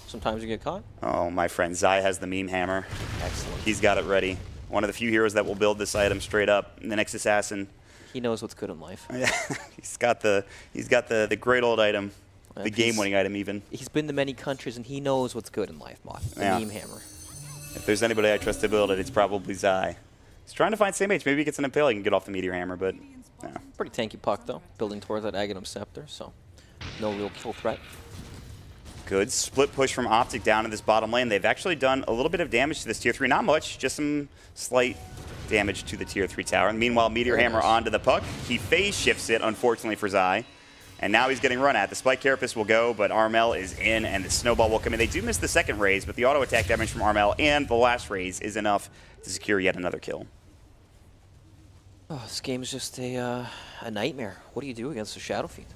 sometimes you get caught. Oh, my friend Zai has the meme hammer. Excellent. He's got it ready. One of the few heroes that will build this item straight up. The next assassin. He knows what's good in life. Yeah, he's got the great old item, the game-winning item even. He's been to many countries and he knows what's good in life, Mod. The meme hammer. If there's anybody I trust to build it, it's probably Zai. He's trying to find same age. Maybe he gets an Impale, he can get off the Meteor Hammer, but no. Pretty tanky puck though, building towards that Aghanim Scepter, so no real kill threat. Good split push from OpTic down in this bottom lane. They've actually done a little bit of damage to this tier 3. Not much, just some slight damage to the tier 3 tower. And meanwhile, Meteor Hammer onto the puck. He phase shifts it, unfortunately for Zai. And now he's getting run at. The Spike Carapace will go, but Armel is in, and the Snowball will come in. They do miss the second raise, but the auto attack damage from Armel and the last raise is enough to secure yet another kill. Oh, this game is just a nightmare. What do you do against a Shadow Fiend?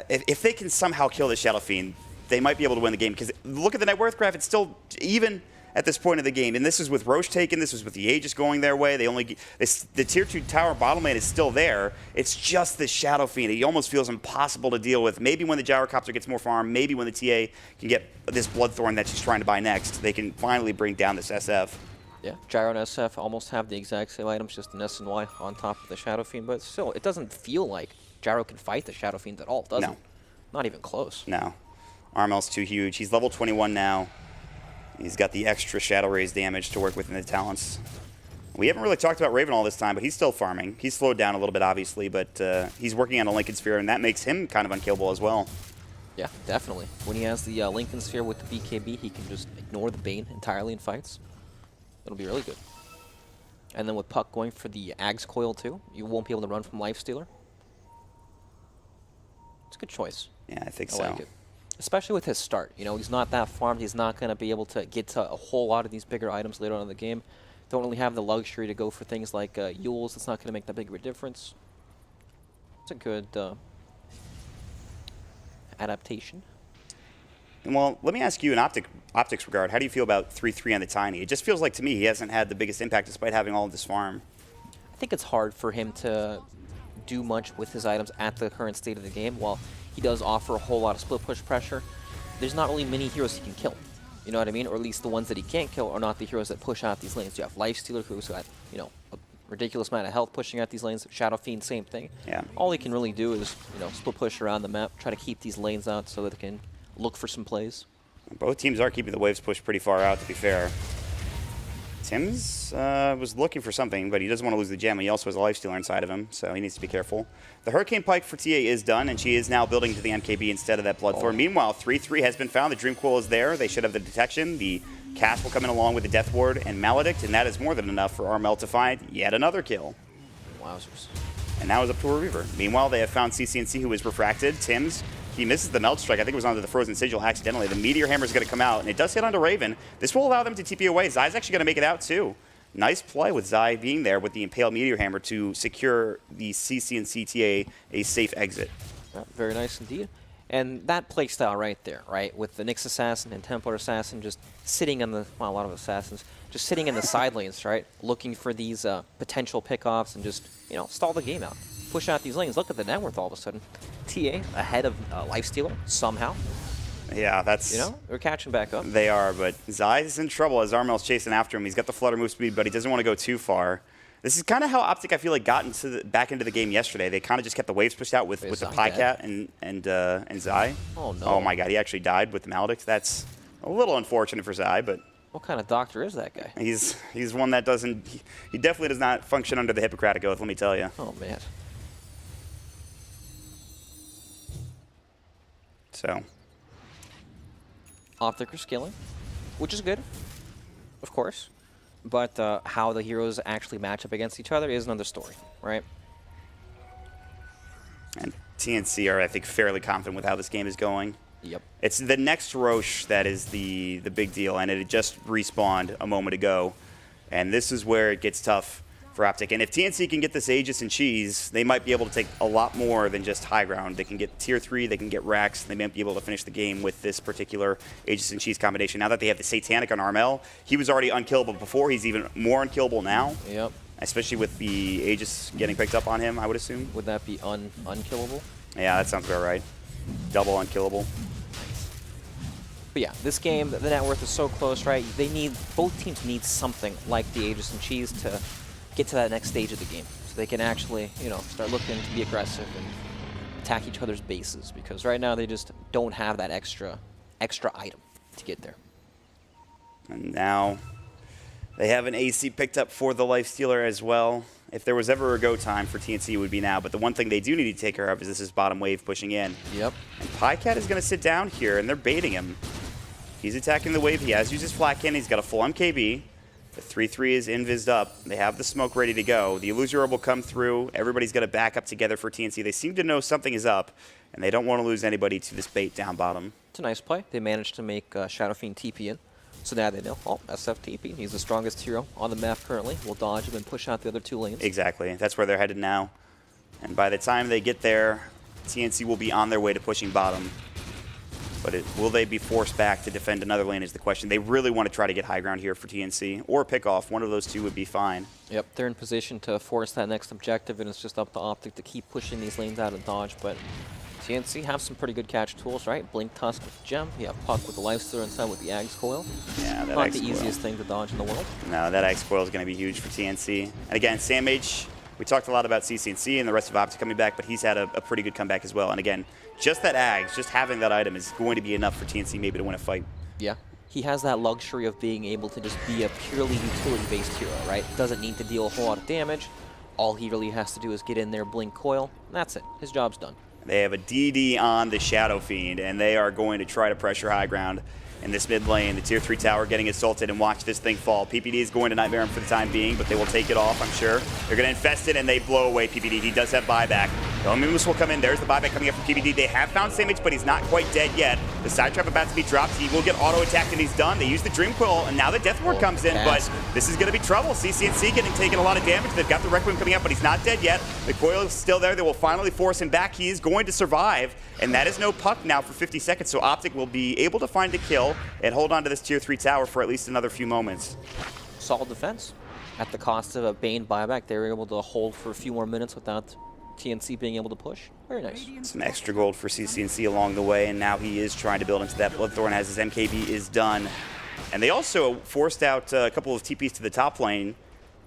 If they can somehow kill the Shadow Fiend, they might be able to win the game. Because look at the net worth graph; it's still even at this point of the game. And this is with Roche taken. This is with the Aegis going their way. The tier 2 tower bottom lane is still there. It's just the Shadow Fiend. It almost feels impossible to deal with. Maybe when the Gyrocopter gets more farm, maybe when the TA can get this Bloodthorn that she's trying to buy next, they can finally bring down this SF. Yeah, Gyro and SF almost have the exact same items, just an S and Y on top of the Shadow Fiend, but still, it doesn't feel like Gyro can fight the Shadow Fiend at all, does it? No. Not even close. No. Armel's too huge. He's level 21 now. He's got the extra Shadow Raise damage to work with in the talents. We haven't really talked about Raven all this time, but he's still farming. He's slowed down a little bit, obviously, but he's working on a Lincoln Sphere, and that makes him kind of unkillable as well. Yeah, definitely. When he has the Lincoln Sphere with the BKB, he can just ignore the Bane entirely in fights. It'll be really good. And then with Puck going for the Ags Coil too, you won't be able to run from Lifestealer. It's a good choice. Yeah, I think I so. like it. Especially with his start. You know, he's not that farmed. He's not going to be able to get to a whole lot of these bigger items later on in the game. Don't really have the luxury to go for things like Yules. It's not going to make that big of a difference. It's a good adaptation. Well, let me ask you in OpTic's regard, how do you feel about 3-3 on the Tiny? It just feels like to me he hasn't had the biggest impact despite having all of this farm. I think it's hard for him to do much with his items at the current state of the game. While he does offer a whole lot of split push pressure, there's not really many heroes he can kill. You know what I mean? Or at least the ones that he can't kill are not the heroes that push out these lanes. You have Lifestealer, who's got, you know, a ridiculous amount of health pushing out these lanes. Shadow Fiend, same thing. Yeah. All he can really do is, you know, split push around the map, try to keep these lanes out so that they can look for some plays. Both teams are keeping the waves pushed pretty far out, to be fair. TnC was looking for something, but he doesn't want to lose the gem. He also has a Lifestealer inside of him, so he needs to be careful. The Hurricane Pike for TA is done, and she is now building to the MKB instead of that Bloodthorn. Meanwhile, 3-3 has been found. The Dream Coil is there. They should have the detection. The cast will come in along with the Death Ward and Maledict, and that is more than enough for Armel to find yet another kill. Wowzers. And now is up to a Reaver. Meanwhile, they have found CCNC, who is refracted. TnC, he misses the Meld Strike. I think it was onto the Frozen Sigil accidentally. The Meteor Hammer is going to come out, and it does hit onto Raven. This will allow them to TP away. Zai's actually going to make it out, too. Nice play with Zai being there with the Impale Meteor Hammer to secure the CCNC TA a safe exit. Yeah, very nice indeed. And that playstyle right there, right, with the Nyx Assassin and Templar Assassin just sitting on the, well, a lot of Assassins, just sitting in the side lanes, right, looking for these potential pickoffs and just, you know, stall the game out. Push out these lanes. Look at the net worth all of a sudden. TA ahead of Lifestealer somehow. Yeah, that's... You know, they're catching back up. They are, but Zai's in trouble as Armel's chasing after him. He's got the flutter move speed, but he doesn't want to go too far. This is kind of how OpTic, I feel like, got back into the game yesterday. They kind of just kept the waves pushed out with the Pycat and Zai. Oh, no. Oh, my God. He actually died with the Maledict. That's a little unfortunate for Zai, but... What kind of doctor is that guy? He's one that doesn't... He definitely does not function under the Hippocratic Oath, let me tell you. Oh, man. So OpTic are scaling, which is good, of course. But how the heroes actually match up against each other is another story, right? And TnC are, I think, fairly confident with how this game is going. Yep. It's the next Roche that is the big deal, and it had just respawned a moment ago. And this is where it gets tough for OpTic. And if TnC can get this Aegis and Cheese, they might be able to take a lot more than just high ground. They can get tier 3, they can get racks, they might be able to finish the game with this particular Aegis and Cheese combination. Now that they have the Satanic on Armel, he was already unkillable before, he's even more unkillable now. Yep. Especially with the Aegis getting picked up on him, I would assume. Would that be unkillable? Yeah, that sounds about right. Double unkillable. But yeah, this game, the net worth is so close, right? Both teams need something like the Aegis and Cheese to get to that next stage of the game, so they can actually, start looking to be aggressive and attack each other's bases. Because right now they just don't have that extra item to get there. And now they have an AC picked up for the Lifestealer as well. If there was ever a go time for TnC, it would be now. But the one thing they do need to take care of is this is bottom wave pushing in. Yep. And Pycat is going to sit down here, and they're baiting him. He's attacking the wave. He has used his flat cannon. He's got a full MKB. The 3-3 is invised up. They have the smoke ready to go. The Illusion Orb will come through. Everybody's going to back up together for TnC. They seem to know something is up, and they don't want to lose anybody to this bait down bottom. It's a nice play. They managed to make Shadow Fiend TP in. So now they know, SF TP. He's the strongest hero on the map currently. We'll dodge him and push out the other 2 lanes. Exactly. That's where they're headed now. And by the time they get there, TnC will be on their way to pushing bottom. But will they be forced back to defend another lane is the question. They really want to try to get high ground here for TnC, or pick off. One of those two would be fine. Yep, they're in position to force that next objective, and it's just up to OpTic to keep pushing these lanes out of dodge. But TnC have some pretty good catch tools, right? Blink Tusk with Gem, you have Puck with the Lifestealer inside with the Axe Coil. Yeah, that Not Axe the Coil. easiest thing to dodge in the world. No, that Axe Coil is going to be huge for TnC. And again, Sam H, we talked a lot about CCNC and the rest of OpTic coming back, but he's had a pretty good comeback as well. And again, just that Ags, just having that item is going to be enough for TnC maybe to win a fight. Yeah. He has that luxury of being able to just be a purely utility-based hero, right? Doesn't need to deal a whole lot of damage. All he really has to do is get in there, blink coil, and that's it. His job's done. They have a DD on the Shadow Fiend, and they are going to try to pressure high ground in this mid lane. The tier 3 tower getting assaulted, and watch this thing fall. PPD is going to Nightmare him for the time being, but they will take it off, I'm sure. They're going to infest it, and they blow away PPD. He does have buyback. The Moose will come in. There's the buyback coming up from PPD. They have found Samage, but he's not quite dead yet. The side trap about to be dropped. He will get auto-attacked, and he's done. They use the Dream Coil, and now the Death Ward comes in, but this is going to be trouble. CCNC getting taken a lot of damage. They've got the Requiem coming up, but he's not dead yet. The coil is still there. They will finally force him back. He is going to survive, and that is no Puck now for 50 seconds, so OpTic will be able to find a kill and hold on to this tier 3 tower for at least another few moments. Solid defense. At the cost of a Bane buyback, they were able to hold for a few more minutes without TnC being able to push. Very nice. Some extra gold for CCNC along the way, and now he is trying to build into that. Bloodthorn as his MKB is done. And they also forced out a couple of TPs to the top lane,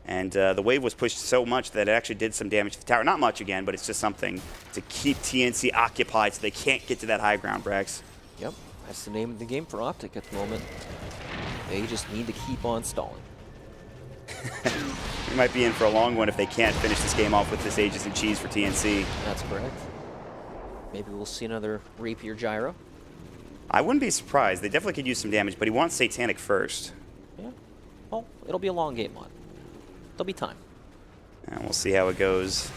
and the wave was pushed so much that it actually did some damage to the tower. Not much again, but it's just something to keep TnC occupied so they can't get to that high ground, Brax. Yep, that's the name of the game for OpTic at the moment. They just need to keep on stalling. We might be in for a long one if they can't finish this game off with this Aegis and Cheese for TnC. That's correct. Maybe we'll see another Rapier Gyro. I wouldn't be surprised. They definitely could use some damage, but he wants Satanic first. Yeah. Well, it'll be a long game on. There'll be time. And we'll see how it goes.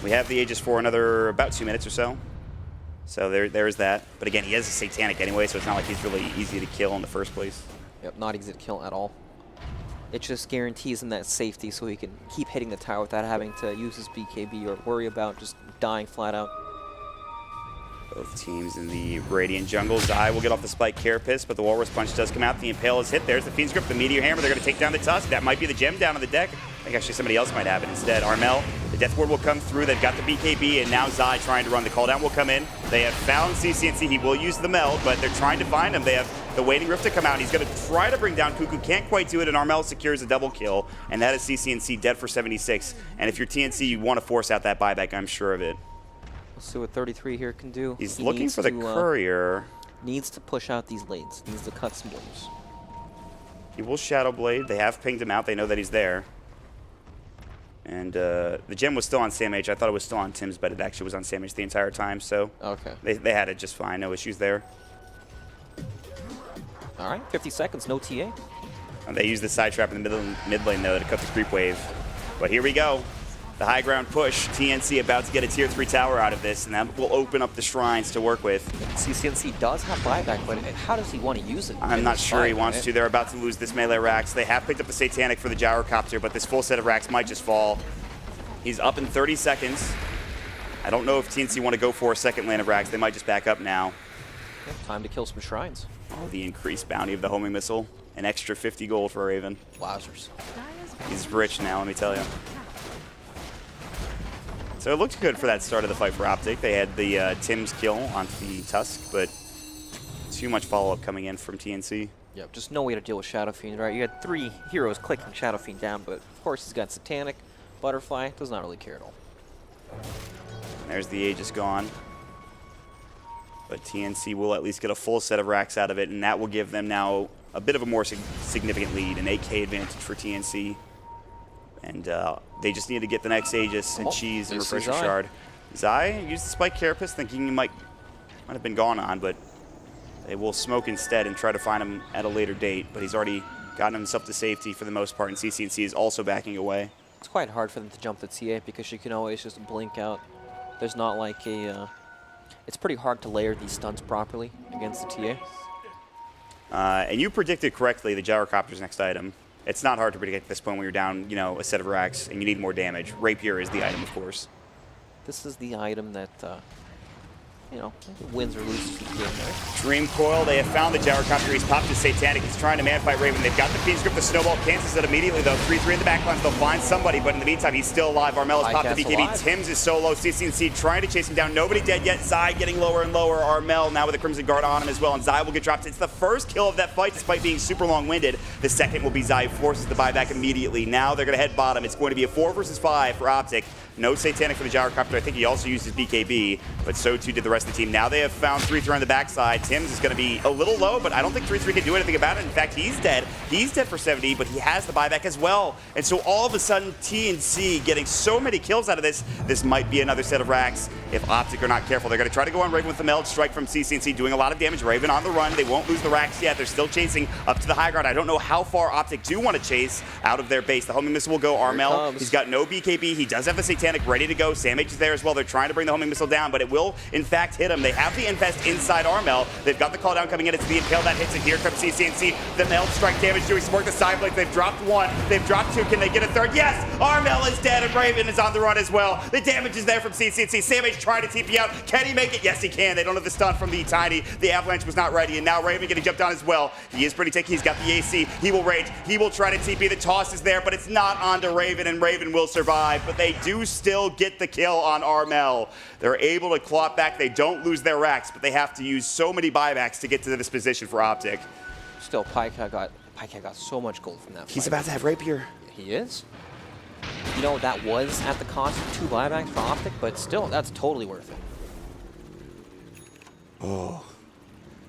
We have the Aegis for another about 2 minutes or so. So there's that. But again, he has a Satanic anyway, so it's not like he's really easy to kill in the first place. Yep, not easy to kill at all. It just guarantees him that safety so he can keep hitting the tower without having to use his BKB or worry about just dying flat out. Both teams in the Radiant jungle. Zai will get off the Spike Carapace, but the Walrus Punch does come out. The Impale is hit. There's the Fiend's Grip, the Meteor Hammer. They're going to take down the Tusk. That might be the gem down on the deck. I think actually somebody else might have it instead. Armel, the Death Ward will come through. They've got the BKB, and now Zai trying to run. The call down will come in. They have found CCNC. He will use the meld, but they're trying to find him. They have the Waiting Rift to come out. He's going to try to bring down Cuckoo. Can't quite do it, and Armel secures a double kill, and that is CCNC dead for 76. And if you're TnC, you want to force out that buyback, I'm sure of it. Let's see what 33 here can do. He's looking for the courier. Needs to push out these lanes. Needs to cut some waves. He will Shadow Blade. They have pinged him out. They know that he's there. And the gem was still on Sam H. I thought it was still on Tim's, but it actually was on Sam H the entire time. So okay. they had it just fine. No issues there. All right, 50 seconds, no TA. And they used the side trap in the mid lane, though, to cut the creep wave. But here we go. The high ground push. TnC about to get a tier 3 tower out of this, and that will open up the shrines to work with. TnC does have buyback, but how does he want to use it? I'm not sure he wants to. They're about to lose this melee racks. They have picked up the Satanic for the Gyrocopter, but this full set of racks might just fall. He's up in 30 seconds. I don't know if TnC want to go for a second lane of racks. They might just back up now. Yep, time to kill some shrines. Oh, the increased bounty of the homing missile. An extra 50 gold for Raven. Wowzers. He's rich now, let me tell you. So it looked good for that start of the fight for OpTic. They had the Tim's kill onto the Tusk, but too much follow-up coming in from TnC. Yep, just no way to deal with Shadow Fiend, right? You had 3 heroes clicking Shadow Fiend down, but of course he's got Satanic, Butterfly, does not really care at all. There's the Aegis gone. But TnC will at least get a full set of racks out of it, and that will give them now a bit of a more significant lead, an 8k advantage for TnC. And they just need to get the next Aegis and Cheese and Refresher Shard. Zai used the Spike Carapace thinking he might have been gone on, but they will smoke instead and try to find him at a later date. But he's already gotten himself to safety for the most part, and CCNC is also backing away. It's quite hard for them to jump the TA because you can always just blink out. There's not like a... it's pretty hard to layer these stunts properly against the TA. And you predicted correctly the Gyrocopter's next item. It's not hard to predict at this point when you're down, you know, a set of racks and you need more damage. Rapier is the item, of course. This is the item that, you know, wins or loses the game, right? Dream Coil, they have found the Gyrocopter. He's popped his Satanic. He's trying to man-fight Raven. They've got the Fiend's Grip. The Snowball cancels it immediately, though. 3-3 in the backlines. They'll find somebody, but in the meantime, he's still alive. Armel has popped the BKB. Alive. Tim's is solo. CCNC trying to chase him down. Nobody dead yet. Zai getting lower and lower. Armel now with the Crimson Guard on him as well, and Zai will get dropped. It's the first kill of that fight, despite being super long-winded. The second will be Zai, who forces the buyback immediately. Now they're going to head bottom. It's going to be a 4 versus 5 for OpTic. No Satanic for the Gyrocopter. I think he also used his BKB, but so too did the rest of the team. Now they have found 3-3 on the backside. Tim's is going to be a little low, but I don't think 3-3 can do anything about it. In fact, he's dead. He's dead for 70, but he has the buyback as well. And so all of a sudden, TnC getting so many kills out of this. This might be another set of racks if OpTic are not careful. They're going to try to go on Raven with the Meld Strike from CCNC, doing a lot of damage. Raven on the run. They won't lose the racks yet. They're still chasing up to the high ground. I don't know how far OpTic do want to chase out of their base. The homing missile will go. Armel, he's got no BKB. He does have the Satanic ready to go. Sam H is there as well. They're trying to bring the homing missile down, but it will, in fact, hit him. They have the Infest inside Armel. They've got the call down coming in. It's the Impale that hits it. Here comes CCNC. The Meld Strike damage doing support the side blades. They've dropped 1. They've dropped 2. Can they get a 3rd? Yes! Armel is dead, and Raven is on the run as well. The damage is there from CCNC. Sam H trying to TP out. Can he make it? Yes, he can. They don't have the stun from the Tiny. The Avalanche was not ready, and now Raven getting jumped on as well. He is pretty tanky. He's got the AC. He will rage. He will try to TP. The toss is there, but it's not onto Raven, and Raven will survive. But they do still get the kill on Armel. They're able to claw back. They don't lose their racks, but they have to use so many buybacks to get to this position for OpTic. Still, Pika got so much gold from that fight. He's about to have Rapier. He is? You know, that was at the cost of 2 buybacks for OpTic, but still, that's totally worth it. Oh.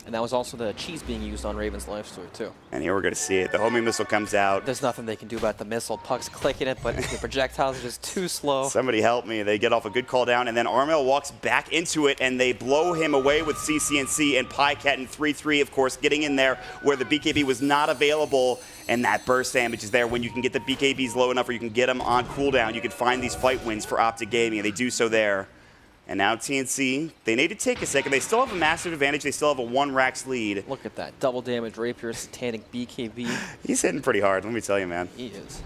And that was also the cheese being used on Raven's life story, too. And here we're going to see it. The homing missile comes out. There's nothing they can do about the missile. Puck's clicking it, but the projectiles are just too slow. Somebody help me. They get off a good call down, and then Armel walks back into it, and they blow him away with CCNC and Pycat in 3-3, of course, getting in there where the BKB was not available, and that burst damage is there when you can get the BKBs low enough or you can get them on cooldown. You can find these fight wins for OpTic Gaming, and they do so there. And now TnC, they need to take a second. They still have a massive advantage. They still have a 1 racks lead. Look at that. Double damage, Rapier, Satanic, BKB. He's hitting pretty hard, let me tell you, man. He is.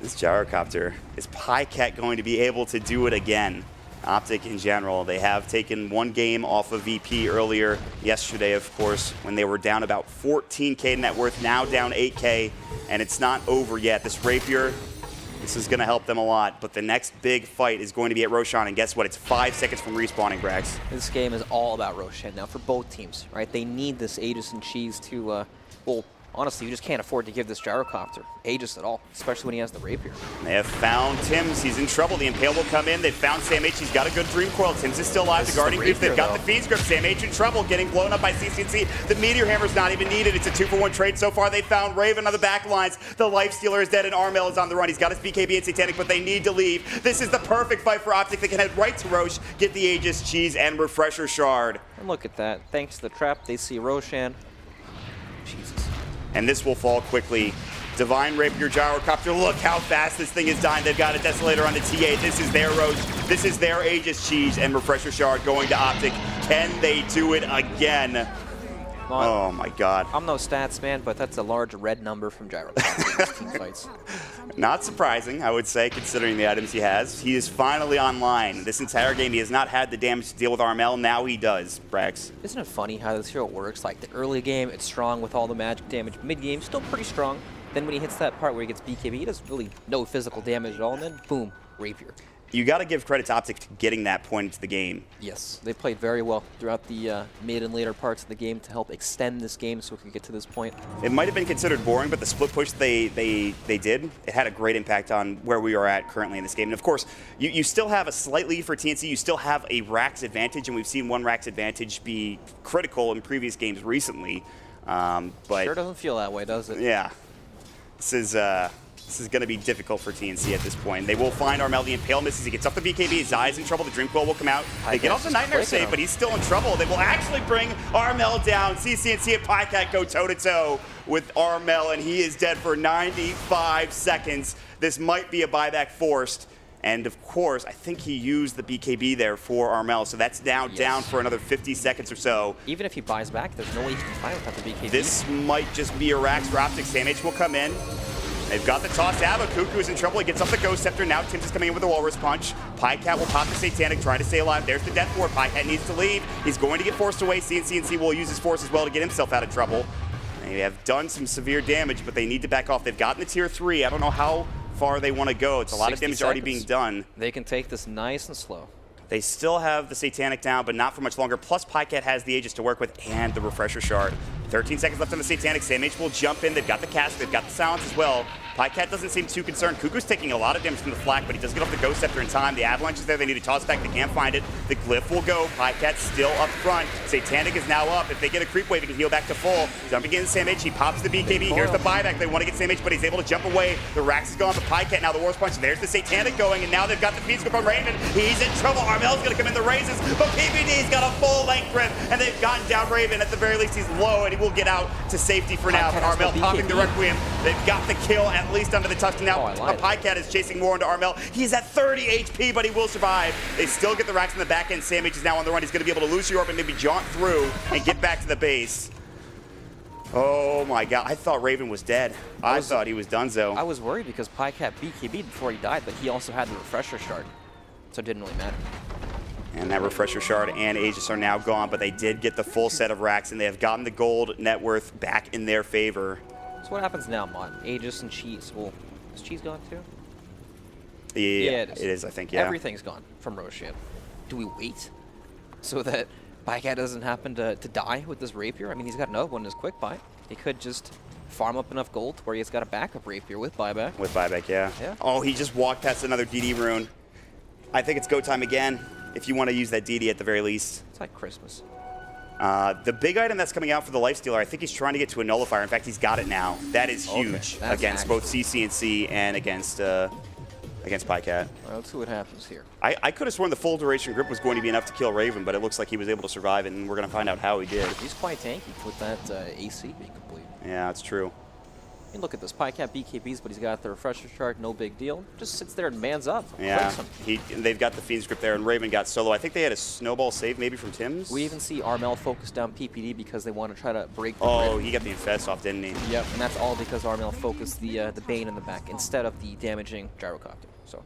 This Gyrocopter, is Pycat going to be able to do it again? OpTic in general, they have taken 1 game off of VP earlier yesterday, of course, when they were down about 14K net worth, now down 8K, and it's not over yet. This Rapier, this is going to help them a lot, but the next big fight is going to be at Roshan, and guess what? It's 5 seconds from respawning, Brax. This game is all about Roshan now for both teams, right? They need this Aegis and Cheese to, well, honestly, you just can't afford to give this gyrocopter Aegis at all, especially when he has the rapier. They have found Tims. He's in trouble. The Impale will come in. They've found Sam H. He's got a good Dream Coil. Tims is still alive. The Guardian Grief. They've got the Fiend's Grip. Sam H. in trouble, getting blown up by TnC. The Meteor Hammer's not even needed. It's a 2-for-1 trade so far. They found Raven on the back lines. The Lifestealer is dead, and Armel is on the run. He's got his BKB and Satanic, but they need to leave. This is the perfect fight for OpTic. They can head right to Roche, get the Aegis, Cheese, and Refresher Shard. And look at that. Thanks to the trap, they see Roshan. Jesus. And this will fall quickly. Divine Rapier Gyrocopter. Look how fast this thing is dying. They've got a Desolator on the T8. This is their Roche. This is their Aegis, Cheese, and Refresher Shard going to OpTic. Can they do it again? Oh my god. I'm no stats man, but that's a large red number from Gyrocopter in these team fights. Not surprising, I would say, considering the items he has. He is finally online. This entire game, he has not had the damage to deal with Armel. Now he does, Brax. Isn't it funny how this hero works? Like, the early game, it's strong with all the magic damage. Mid-game, still pretty strong. Then when he hits that part where he gets BKB, he does really no physical damage at all, and then, boom, rapier. You got to give credit to OpTic to getting that point into the game. Yes, they played very well throughout the mid and later parts of the game to help extend this game so we could get to this point. It might have been considered boring, but the split push they did, it had a great impact on where we are at currently in this game. And of course, you still have a slight lead for TnC. You still have a Rax advantage, and we've seen one Rax advantage be critical in previous games recently. But sure doesn't feel that way, does it? Yeah. This is going to be difficult for TnC at this point. They will find Armel. The Impale misses. He gets off the BKB. Zai's in trouble. The Dream Coil will come out. They get off the Nightmare save, but he's still in trouble. They will actually bring Armel down. CNC and PyCat go toe-to-toe with Armel, and he is dead for 95 seconds. This might be a buyback forced. And of course, I think he used the BKB there for Armel, so that's now down for another 50 seconds or so. Even if he buys back, there's no way he can fight without the BKB. This might just be a Rax for OpTic. Sam H will come in. They've got the toss to Cuckoo's in trouble. He gets off the Ghost Scepter. Now Tims is coming in with a Walrus Punch. PyCat will pop the Satanic, trying to stay alive. There's the Death Ward. PyCat needs to leave. He's going to get forced away. CNC will use his force as well to get himself out of trouble. They have done some severe damage, but they need to back off. They've gotten the tier 3. I don't know how far they want to go. It's a lot of damage already being done. They can take this nice and slow. They still have the Satanic down, but not for much longer. Plus, PyCat has the Aegis to work with and the Refresher Shard. 13 seconds left on the Satanic. Sam H will jump in. They've got the cast. They've got the silence as well. PyCat doesn't seem too concerned. Cuckoo's taking a lot of damage from the flak, but he does get off the Ghost Scepter in time. The Avalanche is there. They need to toss back. They can't find it. The Glyph will go. PyCat's still up front. Satanic is now up. If they get a creep wave, he can heal back to full. Jumping in Sam H. He pops the BKB. Here's the buyback. They want to get Sam H, but he's able to jump away. The Rax is gone, but PyCat now the War's Punch. There's the Satanic going, and now they've got the Fiend's Grip on Raven. He's in trouble. Armel's going to come in the raises, but PPD's got a full length grip, and they've gotten down Raven. At the very least, he's low, and he will get out to safety for now. Armel popping the Requiem. They've got the kill, at least under the touch. Now, PyCat is chasing more into Armel. He's at 30 HP, but he will survive. They still get the Rax in the back end. Sam H is now on the run. He's going to be able to lose your orb and maybe jaunt through and get back to the base. Oh my god, I thought Raven was dead. I thought he was donezo. I was worried because PyCat BKB'd before he died, but he also had the Refresher Shard, so it didn't really matter. And that Refresher Shard and Aegis are now gone, but they did get the full set of Rax, and they have gotten the gold net worth back in their favor. So what happens now, Mon? Aegis and Cheese. Well, is Cheese gone too? Yeah, it is, I think, yeah. Everything's gone from Roshan. Do we wait so that PyCat doesn't happen to die with this Rapier? I mean, he's got another one in his quick buy. He could just farm up enough gold where he's got a backup Rapier with buyback. With buyback, yeah. Oh, he just walked past another DD rune. I think it's go time again, if you want to use that DD at the very least. It's like Christmas. The big item that's coming out for the Lifestealer, I think he's trying to get to a Nullifier. In fact, he's got it now. That is huge against both CNC and against PyCat. Well, let's see what happens here. I could have sworn the full duration grip was going to be enough to kill Raven, but it looks like he was able to survive, and we're going to find out how he did. He's quite tanky with that AC being complete. Yeah, that's true. I mean, look at this. PyCat BKBs, but he's got the Refresher Shard, no big deal. Just sits there and mans up. Yeah, they've got the Fiend's Grip there, and Raven got solo. I think they had a snowball save maybe from Tims. We even see Armel focus down PPD because they want to try to break the grid. He got the Infest off, didn't he? Yep, and that's all because Armel focused the Bane in the back instead of the damaging Gyrocopter. So.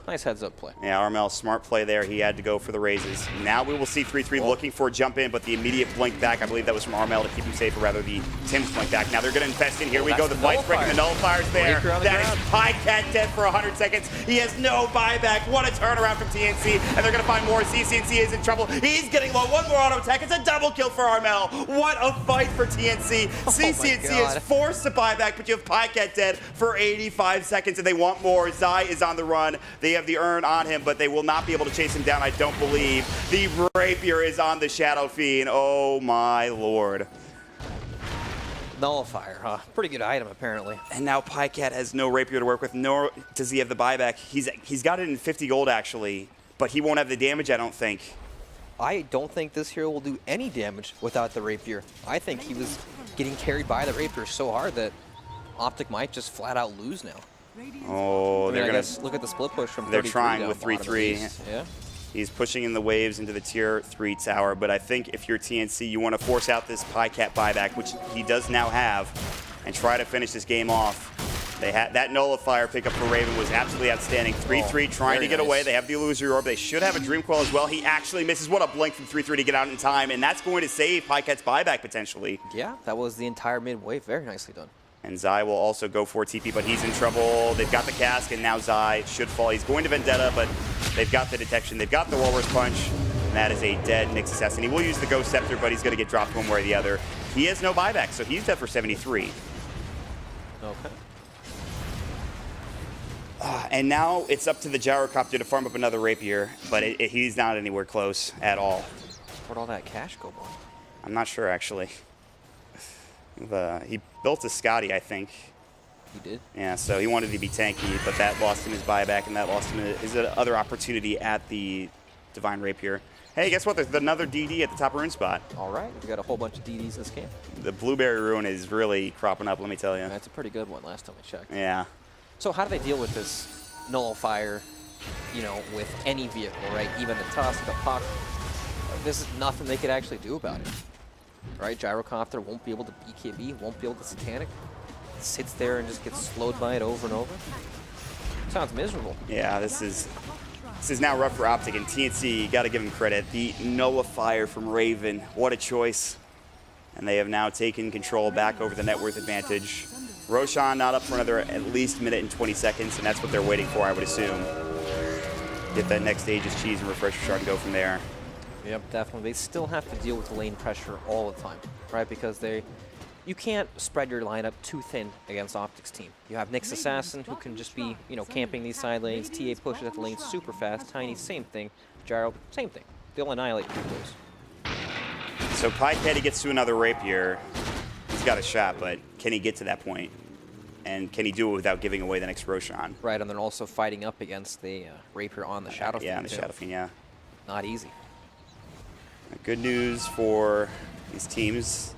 Nice heads-up play. Yeah, Armel, smart play there. He had to go for the raises. Now we will see 3-3 looking for a jump in, but the immediate blink back, I believe that was from Armel to keep him safe, or rather the Tim's blink back. Now they're going to infest in. Here we go. The fight's breaking. The nullifier's there. That is PyCat dead for 100 seconds. He has no buyback. What a turnaround from TnC, and they're going to find more. TnC is in trouble. He's getting low. One more auto attack. It's a double kill for Armel. What a fight for TnC. TnC is forced to buyback, but you have PyCat dead for 85 seconds, and they want more. Zai is on the run. They have the urn on him, but they will not be able to chase him down, I don't believe. The rapier is on the Shadow Fiend. Oh my lord. Nullifier, huh? Pretty good item, apparently. And now PyCat has no rapier to work with, nor does he have the buyback. He's got it in 50 gold, actually, but he won't have the damage, I don't think. I don't think this hero will do any damage without the rapier. I think he was getting carried by the rapier so hard that OpTic might just flat out lose now. Oh, I mean, they're going to look at the split push from 33 they're trying down with bottom 3-3. Yeah. He's pushing in the waves into the tier 3 tower, but I think if you're TnC, you want to force out this PyCat buyback, which he does now have, and try to finish this game off. They had that nullifier pickup for Raven was absolutely outstanding. 3-3 trying to get away. They have the illusory orb. They should have a dream coil as well. He actually misses. What a blink from 3-3 to get out in time, and that's going to save PyCat's buyback potentially. Yeah, that was the entire mid wave. Very nicely done. And Zai will also go for TP, but he's in trouble. They've got the cask, and now Zai should fall. He's going to Vendetta, but they've got the detection. They've got the Walrus Punch, and that is a dead Nyx Assassin. He will use the Ghost Scepter, but he's going to get dropped one way or the other. He has no buyback, so he's dead for 73. Okay. And now it's up to the Gyrocopter to farm up another Rapier, but he's not anywhere close at all. Where'd all that cash go, boy? I'm not sure, actually. He built a Scotty, I think. He did? Yeah, so he wanted to be tanky, but that lost him his buyback, and that lost him his other opportunity at the Divine Rapier. Hey, guess what? There's another DD at the top rune spot. All right, we got a whole bunch of DDs this game. The Blueberry Rune is really cropping up, let me tell you. That's a pretty good one last time I checked. Yeah. So how do they deal with this nullifier, you know, with any vehicle, right? Even the Tusk, the Puck. There's nothing they could actually do about it. Right? Gyrocopter won't be able to BKB, won't be able to Satanic. Sits there and just gets slowed by it over and over. Sounds miserable. Yeah, this is now rough for OpTic, and TnC, you got to give him credit. The nullifier from Raven, what a choice. And they have now taken control back over the net worth advantage. Roshan not up for another at least minute and 20 seconds, and that's what they're waiting for, I would assume. Get that next Aegis cheese and refresher shard and go from there. Yep, definitely. They still have to deal with the lane pressure all the time, right? Because you can't spread your lineup too thin against OpTic's team. You have Nyx Assassin, who can just be, you know, camping these side lanes. TA pushes at the lane super fast. Tiny, same thing. Gyro, same thing. They'll annihilate those. So PyCat, he gets to another Rapier. He's got a shot, but can he get to that point? And can he do it without giving away the next Roshan? Right, and then also fighting up against the Rapier on the Shadow Fiend. Yeah, on the Shadow Fiend, yeah. Not easy. Good news for these teams.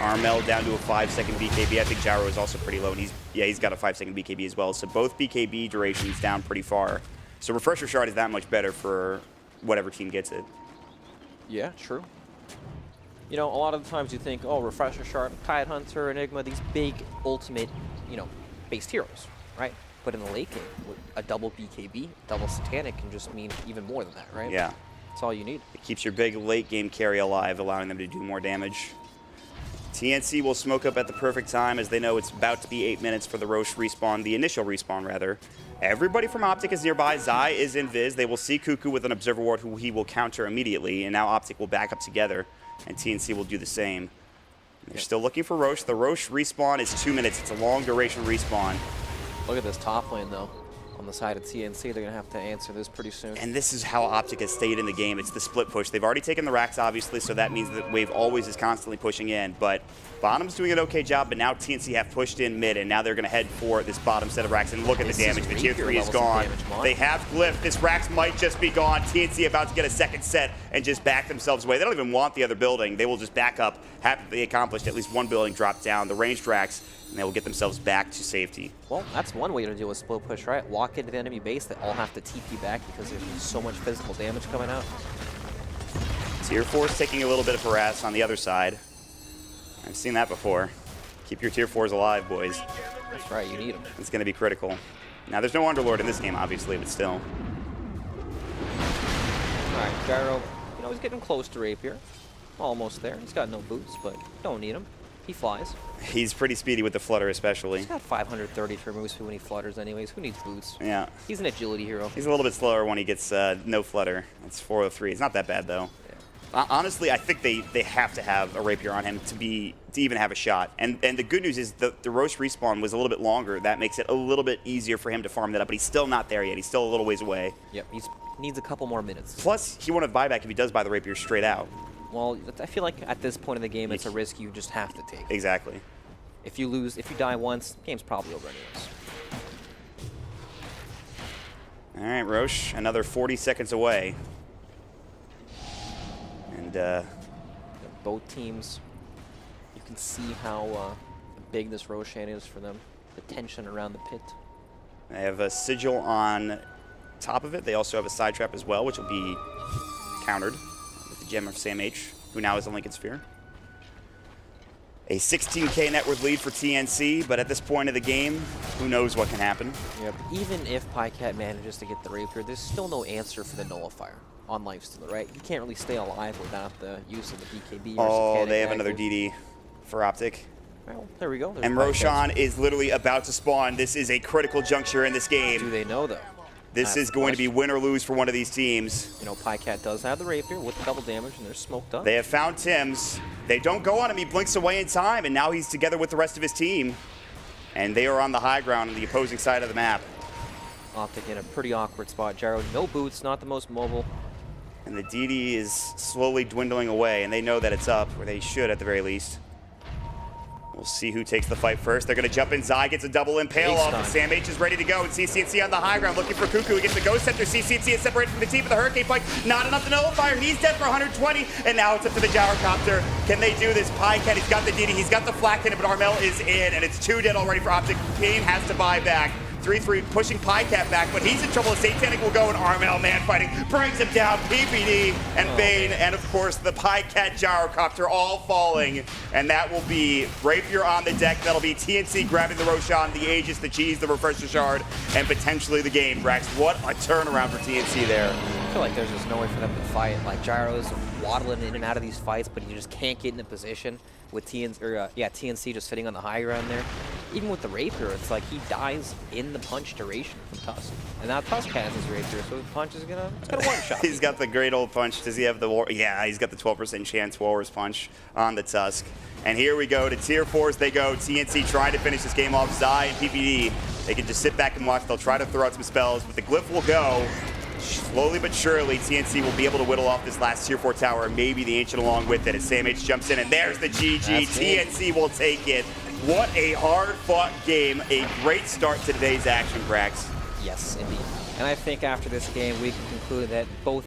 Armel down to a 5-second BKB. I think Gyro is also pretty low, and he's got a 5-second BKB as well. So both BKB durations down pretty far. So Refresher Shard is that much better for whatever team gets it. Yeah, true. You know, a lot of the times you think, oh, Refresher Shard, Tide Hunter, Enigma, these big ultimate, you know, based heroes, right? But in the late game, a double BKB, double Satanic can just mean even more than that, right? Yeah. That's all you need. It keeps your big late game carry alive, allowing them to do more damage. TnC will smoke up at the perfect time, as they know it's about to be 8 minutes for the Roche respawn, the initial respawn rather. Everybody from OpTic is nearby. Zai is in Viz. They will see Cuckoo with an Observer Ward, who he will counter immediately, and now OpTic will back up together, and TnC will do the same. They're still looking for Roche. The Roche respawn is 2 minutes. It's a long duration respawn. Look at this top lane, though. On the side of TnC, they're going to have to answer this pretty soon. And this is how OpTic has stayed in the game. It's the split push. They've already taken the racks, obviously, so that means that Wave always is constantly pushing in. But bottom's doing an okay job, but now TnC have pushed in mid, and now they're going to head for this bottom set of racks. And look at the damage. The tier 3 is gone. They have Glyph. This racks might just be gone. TnC about to get a second set and just back themselves away. They don't even want the other building. They will just back up. Happily accomplished. At least one building dropped down. The ranged racks, and they will get themselves back to safety. Well, that's one way to deal with split push, right? Walk into the enemy base, they all have to TP back because there's so much physical damage coming out. Tier 4 is taking a little bit of harass on the other side. I've seen that before. Keep your tier 4s alive, boys. That's right, you need them. It's going to be critical. Now, there's no Underlord in this game, obviously, but still. All right, Gyro, you know, he's getting close to Rapier. Almost there. He's got no boots, but don't need him. He flies. He's pretty speedy with the flutter, especially. He's got 530 for move speed when he flutters anyways. Who needs boots? Yeah. He's an agility hero. He's a little bit slower when he gets no flutter. That's 403. It's not that bad, though. Yeah. Honestly, I think they have to have a Rapier on him to even have a shot. And the good news is the Roche respawn was a little bit longer. That makes it a little bit easier for him to farm that up, but he's still not there yet. He's still a little ways away. Yep, he needs a couple more minutes. Plus, he won't have buyback if he does buy the Rapier straight out. Well, I feel like at this point in the game, it's a risk you just have to take. Exactly. If you die once, game's probably over anyways. All right, Roche, another 40 seconds away. And both teams, you can see how big this Roshan is for them. The tension around the pit. they have a sigil on top of it. They also have a side trap as well, which will be countered with the gem of Sam H, who now is a Lincoln Sphere. A 16K net worth lead for TnC, but at this point of the game, who knows what can happen. Yep. Even if Pycat manages to get the Rapier, there's still no answer for the Nullifier on Lifestealer, right? You can't really stay alive without the use of the BKB. Oh, they have another DD for OpTic. Well, there we go. There's And Roshan is literally about to spawn. This is a critical juncture in this game. Do they know, though? This is going to be win or lose for one of these teams. You know, Pycat does have the Rapier with the double damage, and they're smoked up. They have found Tim's. They don't go on him. He blinks away in time, and now he's together with the rest of his team. And they are on the high ground on the opposing side of the map. OpTic in a pretty awkward spot. Gyro, no boots, not the most mobile. And the DD is slowly dwindling away, and they know that it's up, or they should at the very least. We'll see who takes the fight first. They're going to jump in. Zai gets a double impale off, and Sam H is ready to go. And CCNC on the high ground looking for Cuckoo. He gets the Ghost Scepter. CCNC is separated from the team for the Hurricane Punch. Not enough to nullify. He's dead for 120, and now it's up to the Gyrocopter. Can they do this? Pycat, he's got the DD. He's got the flak in it, but Armel is in, and it's 2 dead already for OpTic. Kane has to buy back. 3-3 pushing Pycat back, but he's in trouble. Satanic will go, and Armel man fighting brings him down. PPD and Bane, and of course the Pycat Gyrocopter all falling, and that will be Rapier on the deck. That'll be TnC grabbing the Roshan, the Aegis, the Cheese, the Refresher Shard, and potentially the game. Brax, what a turnaround for TnC there. I feel like there's just no way for them to fight. Like, Gyro's waddling in and out of these fights, but he just can't get in a position with TnC just sitting on the high ground there. Even with the Rapier, it's like he dies in the punch duration from Tusk. And now Tusk has his Rapier, so the punch is gonna one-shot. He's got the great old punch. Does he have the war? Yeah, he's got the 12% chance Walrus punch on the Tusk. And here we go to tier 4s they go. TnC trying to finish this game off. Zai and PPD, they can just sit back and watch. They'll try to throw out some spells, but the Glyph will go. Slowly but surely, TnC will be able to whittle off this last tier 4 tower, and maybe the Ancient along with it as Sam H jumps in, and there's the GG. TnC will take it. What a hard-fought game. A great start to today's action, Brax. Yes, indeed. And I think after this game, we can conclude that both